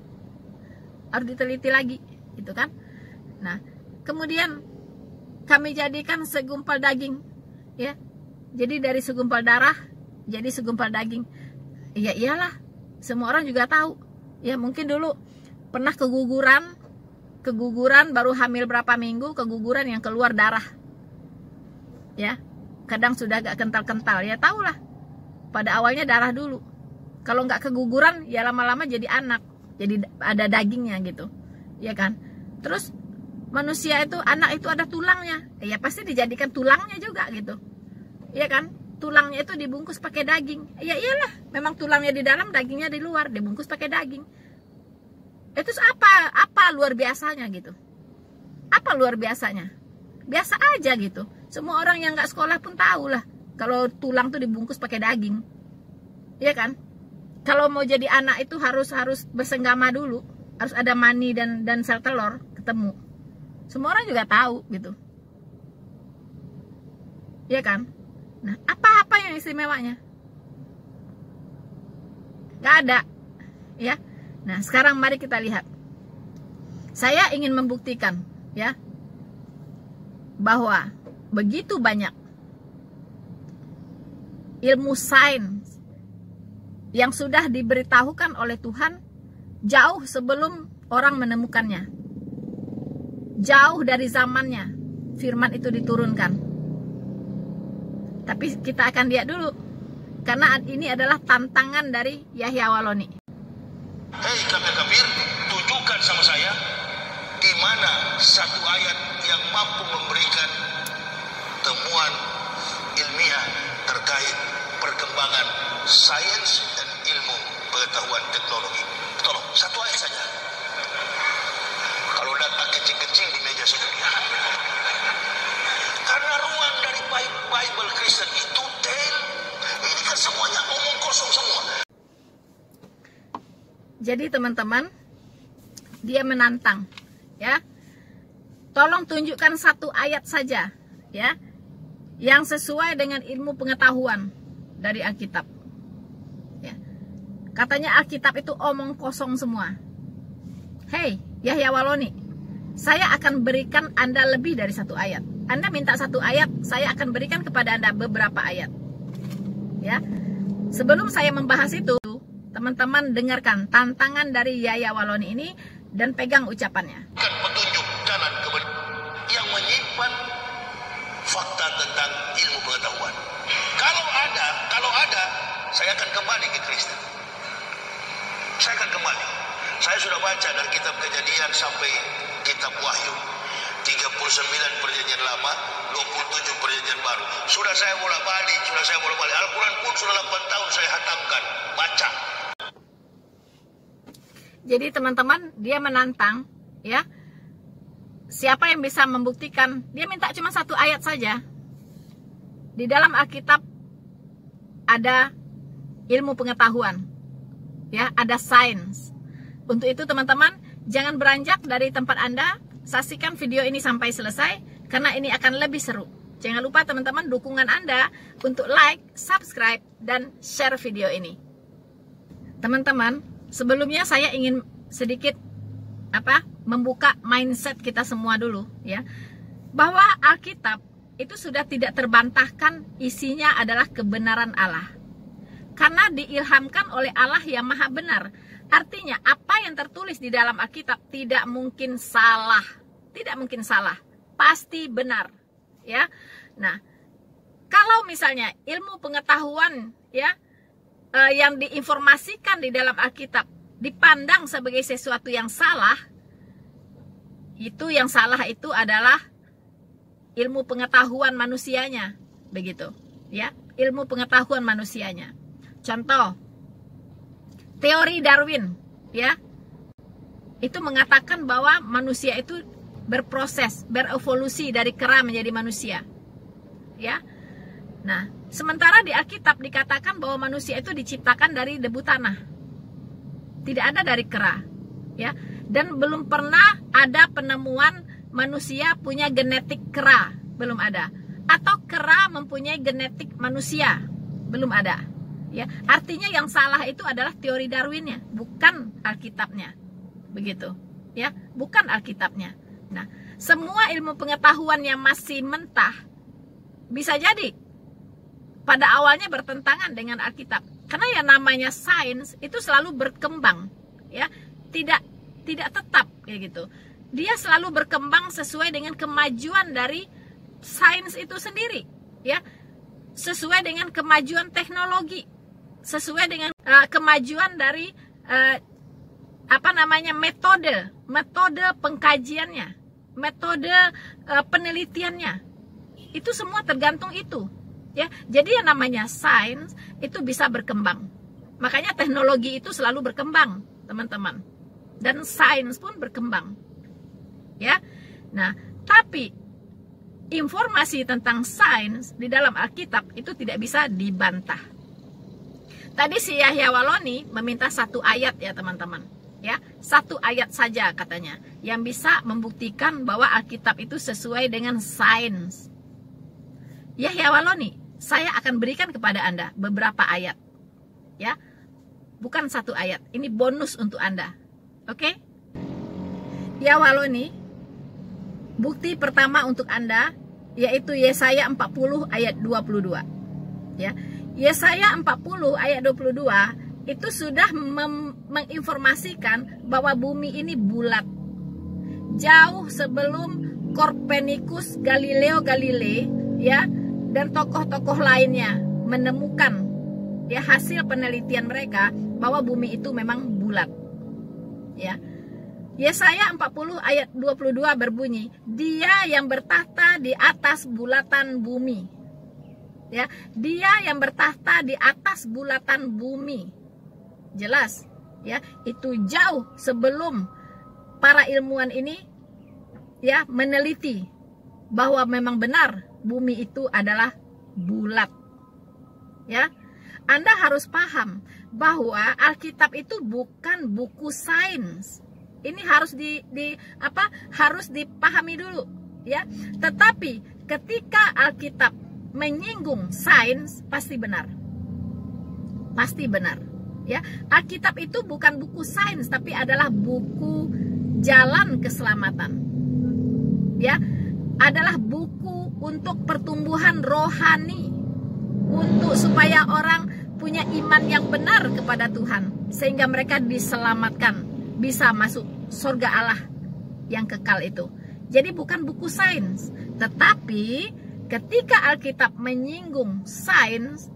harus diteliti lagi, gitu kan? Nah, kemudian kami jadikan segumpal daging, ya. Jadi dari segumpal darah jadi segumpal daging. Ya iyalah, semua orang juga tahu. Ya, mungkin dulu pernah keguguran baru hamil berapa minggu, keguguran yang keluar darah, ya. Kadang sudah agak kental-kental, ya tahulah. Pada awalnya darah dulu. Kalau nggak keguguran, ya lama-lama jadi anak, jadi ada dagingnya gitu, ya kan. Terus manusia itu, anak itu ada tulangnya, ya pasti dijadikan tulangnya juga gitu, ya kan. Tulangnya itu dibungkus pakai daging, ya iyalah, memang tulangnya di dalam, dagingnya di luar, dibungkus pakai daging. Itu apa luar biasanya gitu? Apa luar biasanya? Biasa aja gitu. Semua orang yang nggak sekolah pun tahu lah kalau tulang tuh dibungkus pakai daging, ya kan. Kalau mau jadi anak itu harus bersenggama dulu, harus ada mani dan sel telur ketemu. Semua orang juga tahu gitu, ya kan. Nah, apa yang istimewanya? Gak ada, ya. Nah, sekarang mari kita lihat. Saya ingin membuktikan, ya, bahwa begitu banyak ilmu sains yang sudah diberitahukan oleh Tuhan jauh sebelum orang menemukannya. Jauh dari zamannya firman itu diturunkan. Tapi kita akan lihat dulu, karena ini adalah tantangan dari Yahya Waloni. Hei kafir-kafir, tunjukkan sama saya di mana satu ayat yang mampu memberikan temuan ilmiah terkait perkembangan sains dan ilmu pengetahuan teknologi. Tolong, satu ayat saja. Kalau datang kecil-kecil di meja saya lihat. Karena ruang dari Bible Kristen itu ini kan semuanya omong kosong semua. Jadi teman-teman, dia menantang, ya. Tolong tunjukkan satu ayat saja, ya, yang sesuai dengan ilmu pengetahuan dari Alkitab. Ya. Katanya Alkitab itu omong kosong semua. Hei, Yahya Waloni, saya akan berikan Anda lebih dari satu ayat. Anda minta satu ayat, saya akan berikan kepada Anda beberapa ayat. Ya. Sebelum saya membahas itu, teman-teman dengarkan tantangan dari Yahya Waloni ini dan pegang ucapannya. Petunjuk jalan yang menyimpan fakta tentang ilmu pengetahuan. Kalau ada, saya akan kembali ke Kristen. Saya akan kembali. Saya sudah baca dari kitab Kejadian sampai kitab Wahyu. 39 perjanjian lama, 27 perjanjian baru. Sudah saya bolak-balik. Al-Quran pun sudah 8 tahun saya hatamkan. Baca. Jadi teman-teman, dia menantang, ya. Siapa yang bisa membuktikan? Dia minta cuma 1 ayat saja. Di dalam Alkitab ada ilmu pengetahuan, ya, ada sains. Untuk itu teman-teman, jangan beranjak dari tempat Anda, saksikan video ini sampai selesai, karena ini akan lebih seru. Jangan lupa teman-teman, dukungan Anda untuk like, subscribe, dan share video ini. Teman-teman, sebelumnya saya ingin sedikit membuka mindset kita semua dulu, ya, bahwa Alkitab itu sudah tidak terbantahkan, isinya adalah kebenaran Allah, karena diilhamkan oleh Allah yang maha benar. Artinya apa yang tertulis di dalam Alkitab tidak mungkin salah, pasti benar, ya. Nah, kalau misalnya ilmu pengetahuan, ya, yang diinformasikan di dalam Alkitab dipandang sebagai sesuatu yang salah, itu yang salah itu adalah ilmu pengetahuan manusianya, begitu, ya, ilmu pengetahuan manusianya. Contoh, teori Darwin, ya, itu mengatakan bahwa manusia itu berproses, berevolusi dari kera menjadi manusia, ya. Nah, sementara di Alkitab dikatakan bahwa manusia itu diciptakan dari debu tanah, tidak ada dari kera, ya. Dan belum pernah ada penemuan manusia punya genetik kera, belum ada. Atau kera mempunyai genetik manusia, belum ada. Ya, artinya yang salah itu adalah teori Darwinnya, bukan Alkitabnya, begitu. Ya, bukan Alkitabnya. Nah, semua ilmu pengetahuan yang masih mentah bisa jadi pada awalnya bertentangan dengan Alkitab. Karena yang namanya sains itu selalu berkembang, ya, tidak tetap kayak gitu. Dia selalu berkembang sesuai dengan kemajuan dari sains itu sendiri, ya, sesuai dengan kemajuan teknologi, sesuai dengan kemajuan dari metode pengkajiannya, metode penelitiannya. Itu semua tergantung itu, ya. Jadi yang namanya sains itu bisa berkembang. Makanya teknologi itu selalu berkembang, teman-teman. Dan sains pun berkembang, ya. Nah, tapi informasi tentang sains di dalam Alkitab itu tidak bisa dibantah. Tadi si Yahya Waloni meminta 1 ayat, ya teman-teman, ya, 1 ayat saja katanya yang bisa membuktikan bahwa Alkitab itu sesuai dengan sains. Yahya Waloni, saya akan berikan kepada Anda beberapa ayat, ya, bukan 1 ayat. Ini bonus untuk Anda. Oke? Ya Waloni, bukti pertama untuk Anda yaitu Yesaya 40 ayat 22. Ya. Yesaya 40 ayat 22 itu sudah menginformasikan bahwa bumi ini bulat. Jauh sebelum Kopernikus, Galileo Galilei, ya, dan tokoh-tokoh lainnya menemukan, ya, hasil penelitian mereka bahwa bumi itu memang bulat. Ya. Yesaya 40 ayat 22 berbunyi, Dia yang bertahta di atas bulatan bumi. Ya, Dia yang bertahta di atas bulatan bumi. Jelas, ya, itu jauh sebelum para ilmuwan ini, ya, meneliti bahwa memang benar bumi itu adalah bulat. Ya. Anda harus paham bahwa Alkitab itu bukan buku sains. Ini harus harus dipahami dulu, ya. Tetapi ketika Alkitab menyinggung sains, pasti benar. Pasti benar, ya. Alkitab itu bukan buku sains, tapi adalah buku jalan keselamatan. Ya, adalah buku untuk pertumbuhan rohani, untuk supaya orang punya iman yang benar kepada Tuhan, sehingga mereka diselamatkan, bisa masuk surga Allah yang kekal itu. Jadi bukan buku sains, tetapi ketika Alkitab menyinggung sains,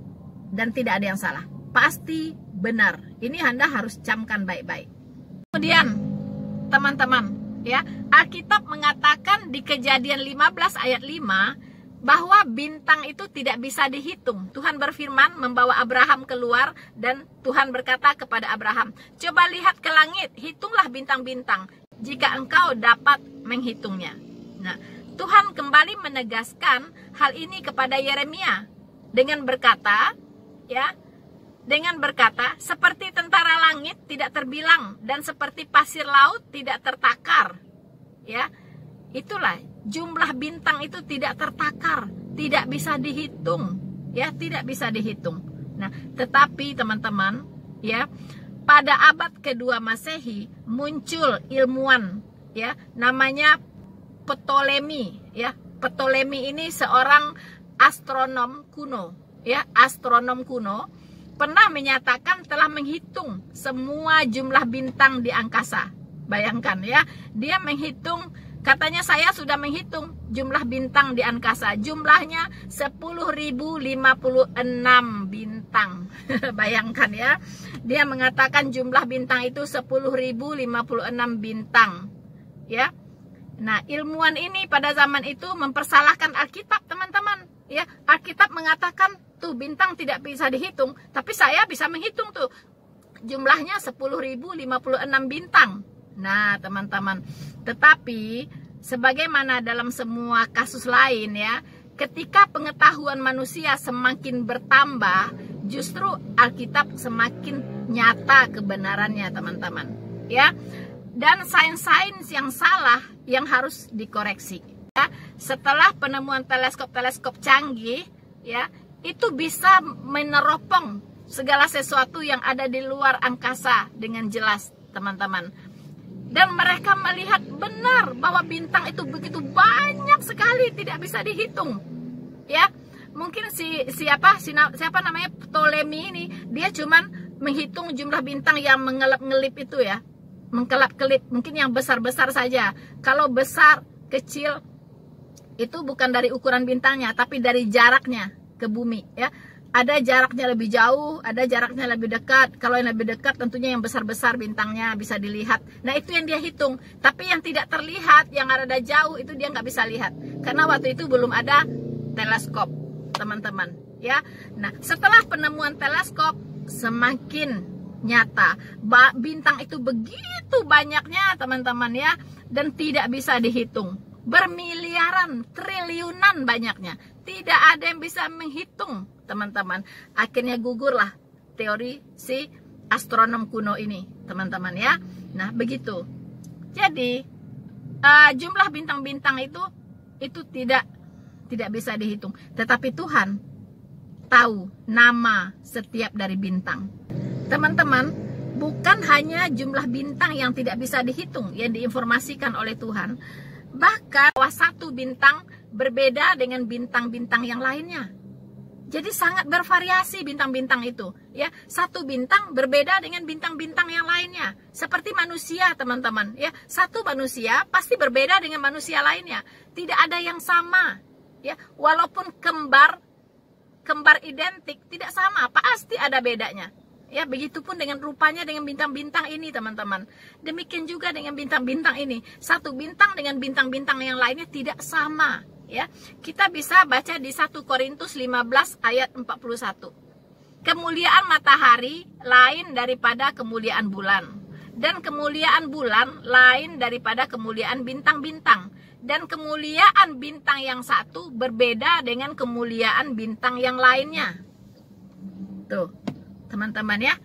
dan tidak ada yang salah, pasti benar. Ini Anda harus camkan baik-baik. Kemudian teman-teman, ya, Alkitab mengatakan di Kejadian 15 ayat 5 bahwa bintang itu tidak bisa dihitung. Tuhan berfirman membawa Abraham keluar dan Tuhan berkata kepada Abraham, coba lihat ke langit, hitunglah bintang-bintang jika engkau dapat menghitungnya. Nah, Tuhan kembali menegaskan hal ini kepada Yeremia dengan berkata, ya, dengan berkata, seperti tentara langit tidak terbilang dan seperti pasir laut tidak tertakar. Ya, itulah jumlah bintang itu tidak tertakar, tidak bisa dihitung, ya, tidak bisa dihitung. Nah, tetapi teman-teman, ya, pada abad kedua Masehi muncul ilmuwan, ya, namanya Ptolemy, ya. Ptolemy ini seorang astronom kuno, ya, astronom kuno pernah menyatakan telah menghitung semua jumlah bintang di angkasa. Bayangkan, ya, dia menghitung, katanya saya sudah menghitung jumlah bintang di angkasa. Jumlahnya 10.056 bintang. Bayangkan, ya. Dia mengatakan jumlah bintang itu 10.056 bintang. Ya. Nah, ilmuwan ini pada zaman itu mempersalahkan Alkitab, teman-teman. Ya, Alkitab mengatakan tuh bintang tidak bisa dihitung, tapi saya bisa menghitung tuh. Jumlahnya 10.056 bintang. Nah, teman-teman, tetapi sebagaimana dalam semua kasus lain, ya, ketika pengetahuan manusia semakin bertambah, justru Alkitab semakin nyata kebenarannya, teman-teman. Ya, dan sains-sains yang salah yang harus dikoreksi. Ya, setelah penemuan teleskop-teleskop canggih, ya, itu bisa meneropong segala sesuatu yang ada di luar angkasa dengan jelas, teman-teman. Dan mereka melihat benar bahwa bintang itu begitu banyak sekali, tidak bisa dihitung. Ya, mungkin siapa namanya Ptolemy ini, dia cuman menghitung jumlah bintang yang mengelap-ngelip itu, ya, mengkelap-kelip, mungkin yang besar-besar saja. Kalau besar, kecil, itu bukan dari ukuran bintangnya, tapi dari jaraknya ke bumi, ya. Ada jaraknya lebih jauh, ada jaraknya lebih dekat. Kalau yang lebih dekat tentunya yang besar-besar bintangnya bisa dilihat. Nah, itu yang dia hitung. Tapi yang tidak terlihat, yang ada jauh, itu dia nggak bisa lihat. Karena waktu itu belum ada teleskop, teman-teman. Ya, nah, setelah penemuan teleskop, semakin nyata bintang itu begitu banyaknya, teman-teman, ya, dan tidak bisa dihitung. Bermiliaran, triliunan banyaknya, tidak ada yang bisa menghitung, teman-teman. Akhirnya gugurlah teori si astronom kuno ini, teman-teman, ya. Nah, begitu. Jadi jumlah bintang-bintang itu tidak bisa dihitung. Tetapi Tuhan tahu nama setiap dari bintang. Teman-teman, bukan hanya jumlah bintang yang tidak bisa dihitung yang diinformasikan oleh Tuhan, bahkan bahwa satu bintang berbeda dengan bintang-bintang yang lainnya. Jadi sangat bervariasi bintang-bintang itu, ya. Satu bintang berbeda dengan bintang-bintang yang lainnya. Seperti manusia, teman-teman, ya. Satu manusia pasti berbeda dengan manusia lainnya. Tidak ada yang sama, ya. Walaupun kembar identik, tidak sama, pasti ada bedanya. Ya, begitupun dengan rupanya dengan bintang-bintang ini, teman-teman. Demikian juga dengan bintang-bintang ini. Satu bintang dengan bintang-bintang yang lainnya tidak sama, ya. Kita bisa baca di 1 Korintus 15 ayat 41. Kemuliaan matahari lain daripada kemuliaan bulan, dan kemuliaan bulan lain daripada kemuliaan bintang-bintang, dan kemuliaan bintang yang satu berbeda dengan kemuliaan bintang yang lainnya. Tuh, teman-teman, ya.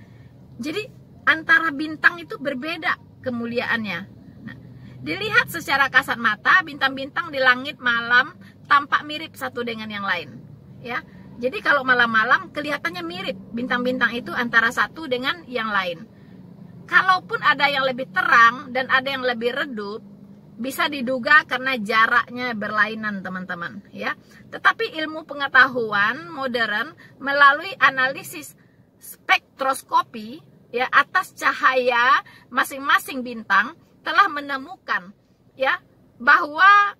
Jadi antara bintang itu berbeda kemuliaannya. Nah, dilihat secara kasat mata, bintang-bintang di langit malam tampak mirip satu dengan yang lain, ya. Jadi kalau malam-malam kelihatannya mirip bintang-bintang itu antara satu dengan yang lain. Kalaupun ada yang lebih terang dan ada yang lebih redup, bisa diduga karena jaraknya berlainan, teman-teman, ya. Tetapi ilmu pengetahuan modern melalui analisis spektroskopi, ya, atas cahaya masing-masing bintang telah menemukan, ya, bahwa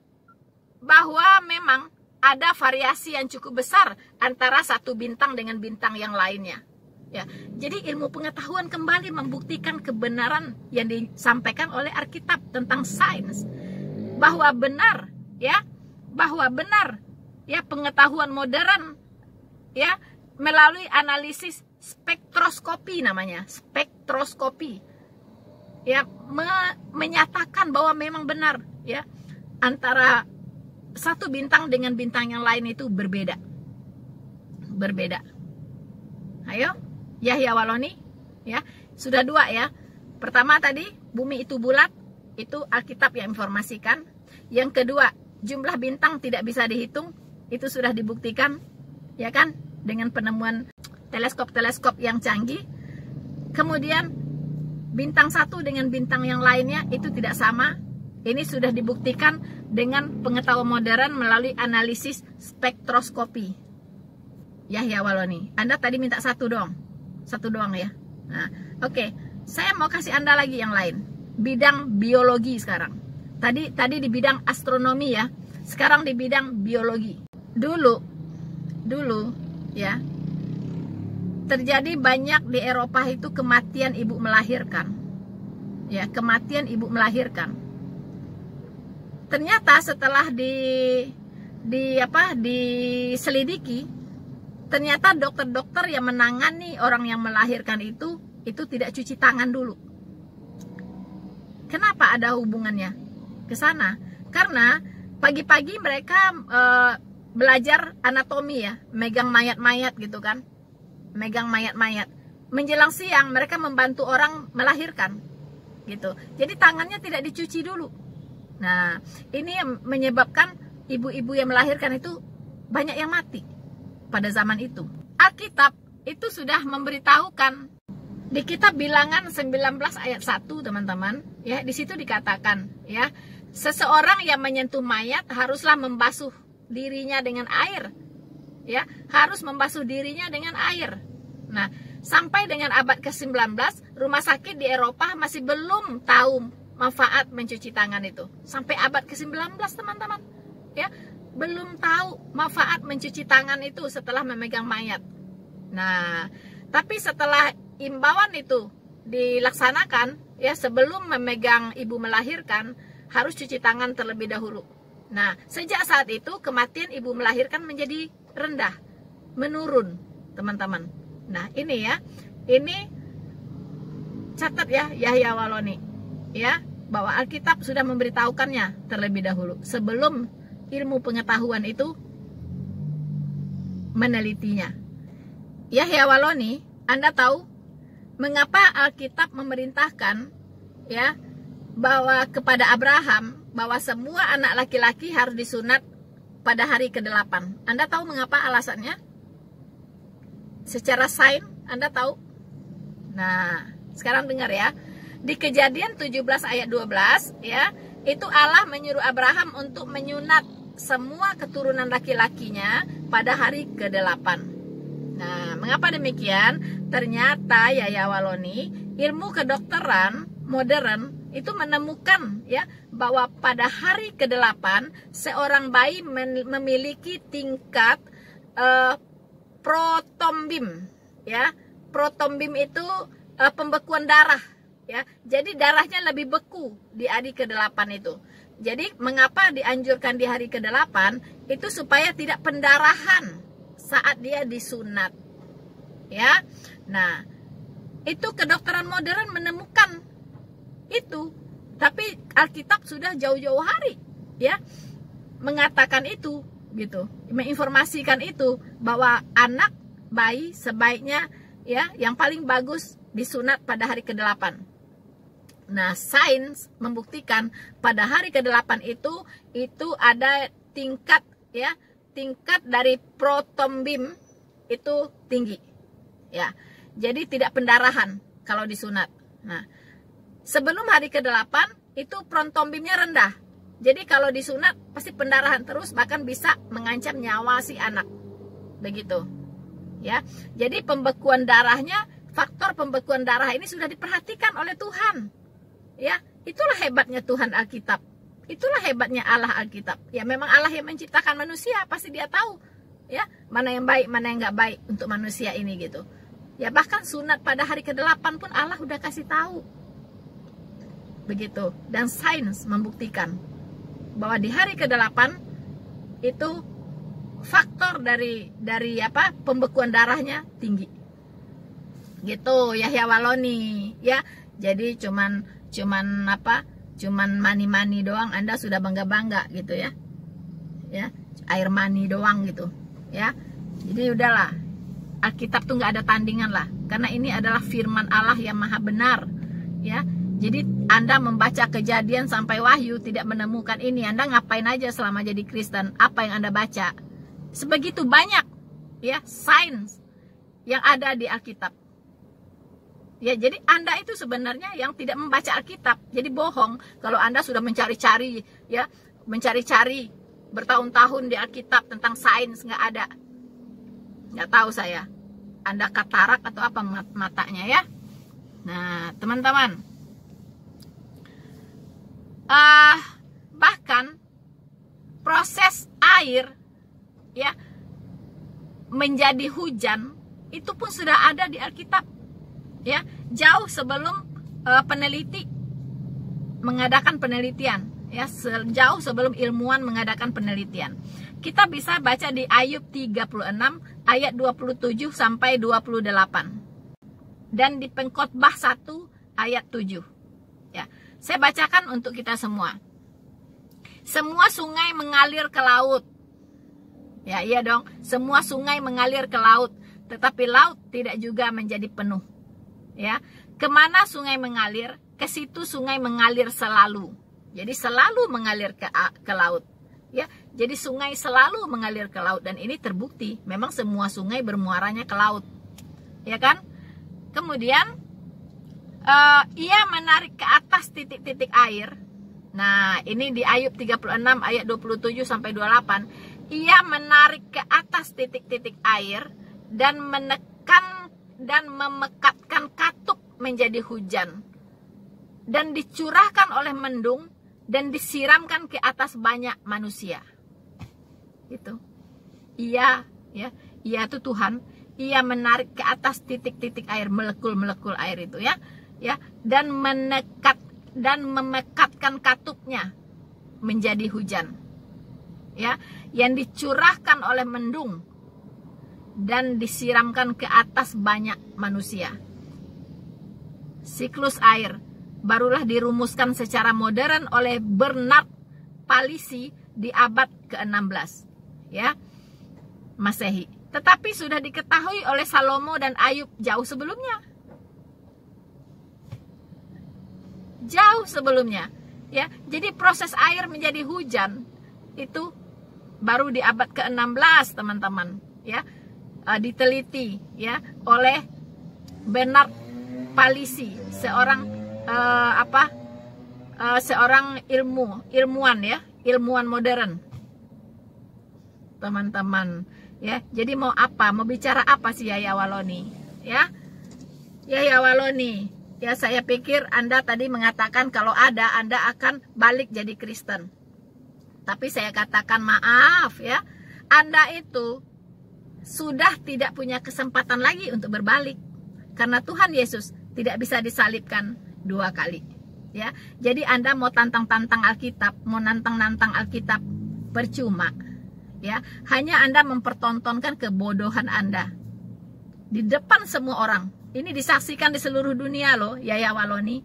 memang ada variasi yang cukup besar antara satu bintang dengan bintang yang lainnya, ya. Jadi ilmu pengetahuan kembali membuktikan kebenaran yang disampaikan oleh Alkitab tentang sains, bahwa benar, ya, bahwa benar ya pengetahuan modern, ya melalui analisis spektroskopi namanya, spektroskopi, ya menyatakan bahwa memang benar, ya antara satu bintang dengan bintang yang lain itu berbeda. Ayo, Yahya Waloni, ya sudah 2 ya. Pertama tadi bumi itu bulat, itu Alkitab yang informasikan. Yang kedua, jumlah bintang tidak bisa dihitung, itu sudah dibuktikan, ya kan, dengan penemuan teleskop-teleskop yang canggih. Kemudian bintang satu dengan bintang yang lainnya itu tidak sama. Ini sudah dibuktikan dengan pengetahuan modern melalui analisis spektroskopi. Yahya Waloni, Anda tadi minta satu doang ya. Nah, oke. Saya mau kasih Anda lagi yang lain. Bidang biologi sekarang. Tadi di bidang astronomi ya. Sekarang di bidang biologi. Dulu ya. Terjadi banyak di Eropa itu kematian ibu melahirkan. Ya, kematian ibu melahirkan. Ternyata setelah diselidiki, ternyata dokter-dokter yang menangani orang yang melahirkan itu tidak cuci tangan dulu. Kenapa ada hubungannya ke sana? Karena pagi-pagi mereka belajar anatomi ya, megang mayat-mayat gitu kan. Megang mayat-mayat. Menjelang siang mereka membantu orang melahirkan gitu. Jadi tangannya tidak dicuci dulu. Nah, ini yang menyebabkan ibu-ibu yang melahirkan itu banyak yang mati pada zaman itu. Alkitab itu sudah memberitahukan di kitab Bilangan 19 ayat 1, teman-teman, ya, di situ dikatakan, ya, seseorang yang menyentuh mayat haruslah membasuh dirinya dengan air. Ya, harus membasuh dirinya dengan air. Nah, sampai dengan abad ke-19, rumah sakit di Eropa masih belum tahu manfaat mencuci tangan itu. Sampai abad ke-19, teman-teman. Ya, belum tahu manfaat mencuci tangan itu setelah memegang mayat. Nah, tapi setelah imbauan itu dilaksanakan, ya, sebelum memegang ibu melahirkan harus cuci tangan terlebih dahulu. Nah, sejak saat itu kematian ibu melahirkan menjadi rendah, menurun, teman-teman. Nah, ini ya, ini catat ya, Yahya Waloni, ya, bahwa Alkitab sudah memberitahukannya terlebih dahulu sebelum ilmu pengetahuan itu menelitinya. Yahya Waloni, Anda tahu mengapa Alkitab memerintahkan, ya, bahwa kepada Abraham bahwa semua anak laki-laki harus disunat pada hari ke-8. Anda tahu mengapa alasannya? Secara sains, Anda tahu? Nah, sekarang dengar ya. Di Kejadian 17 ayat 12, ya, itu Allah menyuruh Abraham untuk menyunat semua keturunan laki-lakinya pada hari ke-8. Nah, mengapa demikian? Ternyata Yahya Waloni, ilmu kedokteran modern itu menemukan, ya, bahwa pada hari ke-8 seorang bayi memiliki tingkat protombim, ya. Protombim itu pembekuan darah, ya. Jadi darahnya lebih beku di hari ke-8 itu. Jadi mengapa dianjurkan di hari ke-8 itu supaya tidak pendarahan saat dia disunat, ya. Nah, itu kedokteran modern menemukan itu, tapi Alkitab sudah jauh-jauh hari, ya, mengatakan itu, gitu, menginformasikan itu bahwa anak bayi sebaiknya, ya, yang paling bagus disunat pada hari ke-8. Nah, sains membuktikan pada hari ke-8 itu ada tingkat, ya, tingkat dari protombim itu tinggi, ya. Jadi tidak pendarahan kalau disunat. Nah, sebelum hari ke-8 itu protombimnya rendah. Jadi kalau disunat pasti pendarahan terus, bahkan bisa mengancam nyawa si anak. Begitu. Ya. Jadi pembekuan darahnya, faktor pembekuan darah ini sudah diperhatikan oleh Tuhan. Ya, itulah hebatnya Tuhan Alkitab. Itulah hebatnya Allah Alkitab. Ya, memang Allah yang menciptakan manusia, pasti Dia tahu, ya, mana yang baik, mana yang nggak baik untuk manusia ini, gitu. Ya, bahkan sunat pada hari ke-8 pun Allah udah kasih tahu. Begitu. Dan sains membuktikan bahwa di hari ke-8 itu faktor dari apa pembekuan darahnya tinggi. Gitu Yahya Waloni ya. Jadi cuman mani doang Anda sudah bangga gitu ya. Ya, air mani doang gitu ya. Jadi udahlah, Alkitab tuh nggak ada tandingan lah, karena ini adalah firman Allah yang maha benar ya. Jadi Anda membaca Kejadian sampai Wahyu tidak menemukan ini, Anda ngapain aja selama jadi Kristen? Apa yang Anda baca? Sebegitu banyak ya sains yang ada di Alkitab. Ya, jadi Anda itu sebenarnya yang tidak membaca Alkitab. Jadi bohong kalau Anda sudah mencari-cari ya, mencari-cari bertahun-tahun di Alkitab tentang sains, nggak ada. Nggak tahu saya. Anda katarak atau apa matanya ya. Nah, teman-teman. Bahkan proses air ya menjadi hujan itu pun sudah ada di Alkitab. Ya, jauh sebelum peneliti mengadakan penelitian. Ya, jauh sebelum ilmuwan mengadakan penelitian. Kita bisa baca di Ayub 36 ayat 27 sampai 28. Dan di Pengkhotbah 1 ayat 7. Ya, saya bacakan untuk kita semua. Semua sungai mengalir ke laut. Ya, iya dong. Semua sungai mengalir ke laut, tetapi laut tidak juga menjadi penuh. Ya, kemana sungai mengalir, ke situ sungai mengalir selalu. Jadi selalu mengalir ke laut. Ya, jadi sungai selalu mengalir ke laut, dan ini terbukti. Memang semua sungai bermuaranya ke laut. Ya kan? Kemudian ia menarik ke atas titik-titik air. Nah, ini di Ayub 36 ayat 27 sampai 28. Ia menarik ke atas titik-titik air dan menekan dan memekatkan katuk menjadi hujan. Dan dicurahkan oleh mendung dan disiramkan ke atas banyak manusia. Itu. Ia itu Tuhan, ia menarik ke atas titik-titik air, molekul-molekul air itu ya. Ya, dan memekatkan katuknya menjadi hujan. Ya, yang dicurahkan oleh mendung dan disiramkan ke atas banyak manusia. Siklus air barulah dirumuskan secara modern oleh Bernard Palissy di abad ke-16 ya Masehi. Tetapi sudah diketahui oleh Salomo dan Ayub jauh sebelumnya. Jauh sebelumnya ya. Jadi proses air menjadi hujan itu baru di abad ke-16, teman-teman ya. Diteliti ya oleh Bernard Palissy, seorang seorang ilmuwan ya, ilmuwan modern, teman-teman ya. Jadi mau bicara apa sih Yahya Waloni ya? Yahya Waloni ya, saya pikir Anda tadi mengatakan kalau Anda akan balik jadi Kristen. Tapi saya katakan maaf ya, Anda itu sudah tidak punya kesempatan lagi untuk berbalik, karena Tuhan Yesus tidak bisa disalibkan 2 kali ya. Jadi Anda mau tantang-tantang Alkitab, mau nantang-nantang Alkitab, percuma ya. Hanya Anda mempertontonkan kebodohan Anda di depan semua orang. Ini disaksikan di seluruh dunia loh, Yahya Waloni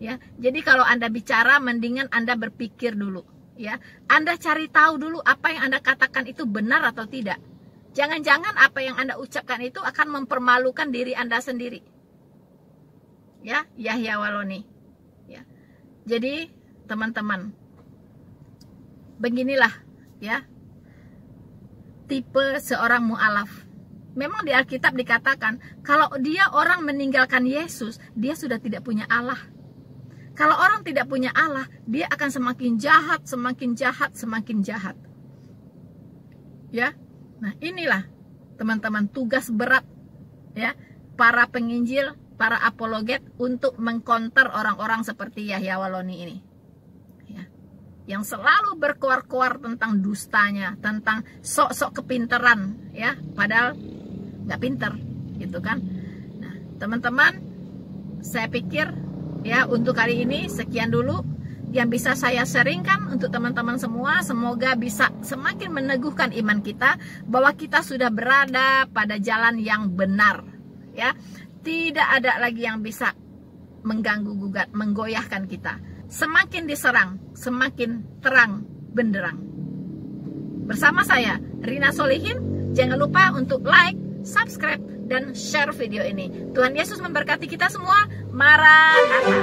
ya. Jadi kalau Anda bicara, mendingan Anda berpikir dulu ya. Anda cari tahu dulu apa yang Anda katakan itu benar atau tidak. Jangan-jangan apa yang Anda ucapkan itu akan mempermalukan diri Anda sendiri. Ya, Yahya Waloni ya. Jadi teman-teman, beginilah ya tipe seorang mu'alaf. Memang di Alkitab dikatakan kalau dia orang meninggalkan Yesus, dia sudah tidak punya Allah. Kalau orang tidak punya Allah, dia akan semakin jahat, semakin jahat, semakin jahat. Ya. Nah, inilah teman-teman tugas berat ya para penginjil, para apologet untuk mengkonter orang-orang seperti Yahya Waloni ini ya, yang selalu berkoar-koar tentang dustanya, tentang sok-sok kepinteran ya, padahal nggak pinter gitu kan. Nah, teman-teman, saya pikir ya untuk kali ini sekian dulu. yang bisa saya sharingkan untuk teman-teman semua. Semoga bisa semakin meneguhkan iman kita bahwa kita sudah berada pada jalan yang benar, ya. Tidak ada lagi yang bisa mengganggu gugat, menggoyahkan kita. Semakin diserang, semakin terang benderang. Bersama saya, Rina Solihin. Jangan lupa untuk like, subscribe, dan share video ini. Tuhan Yesus memberkati kita semua. Maranatha.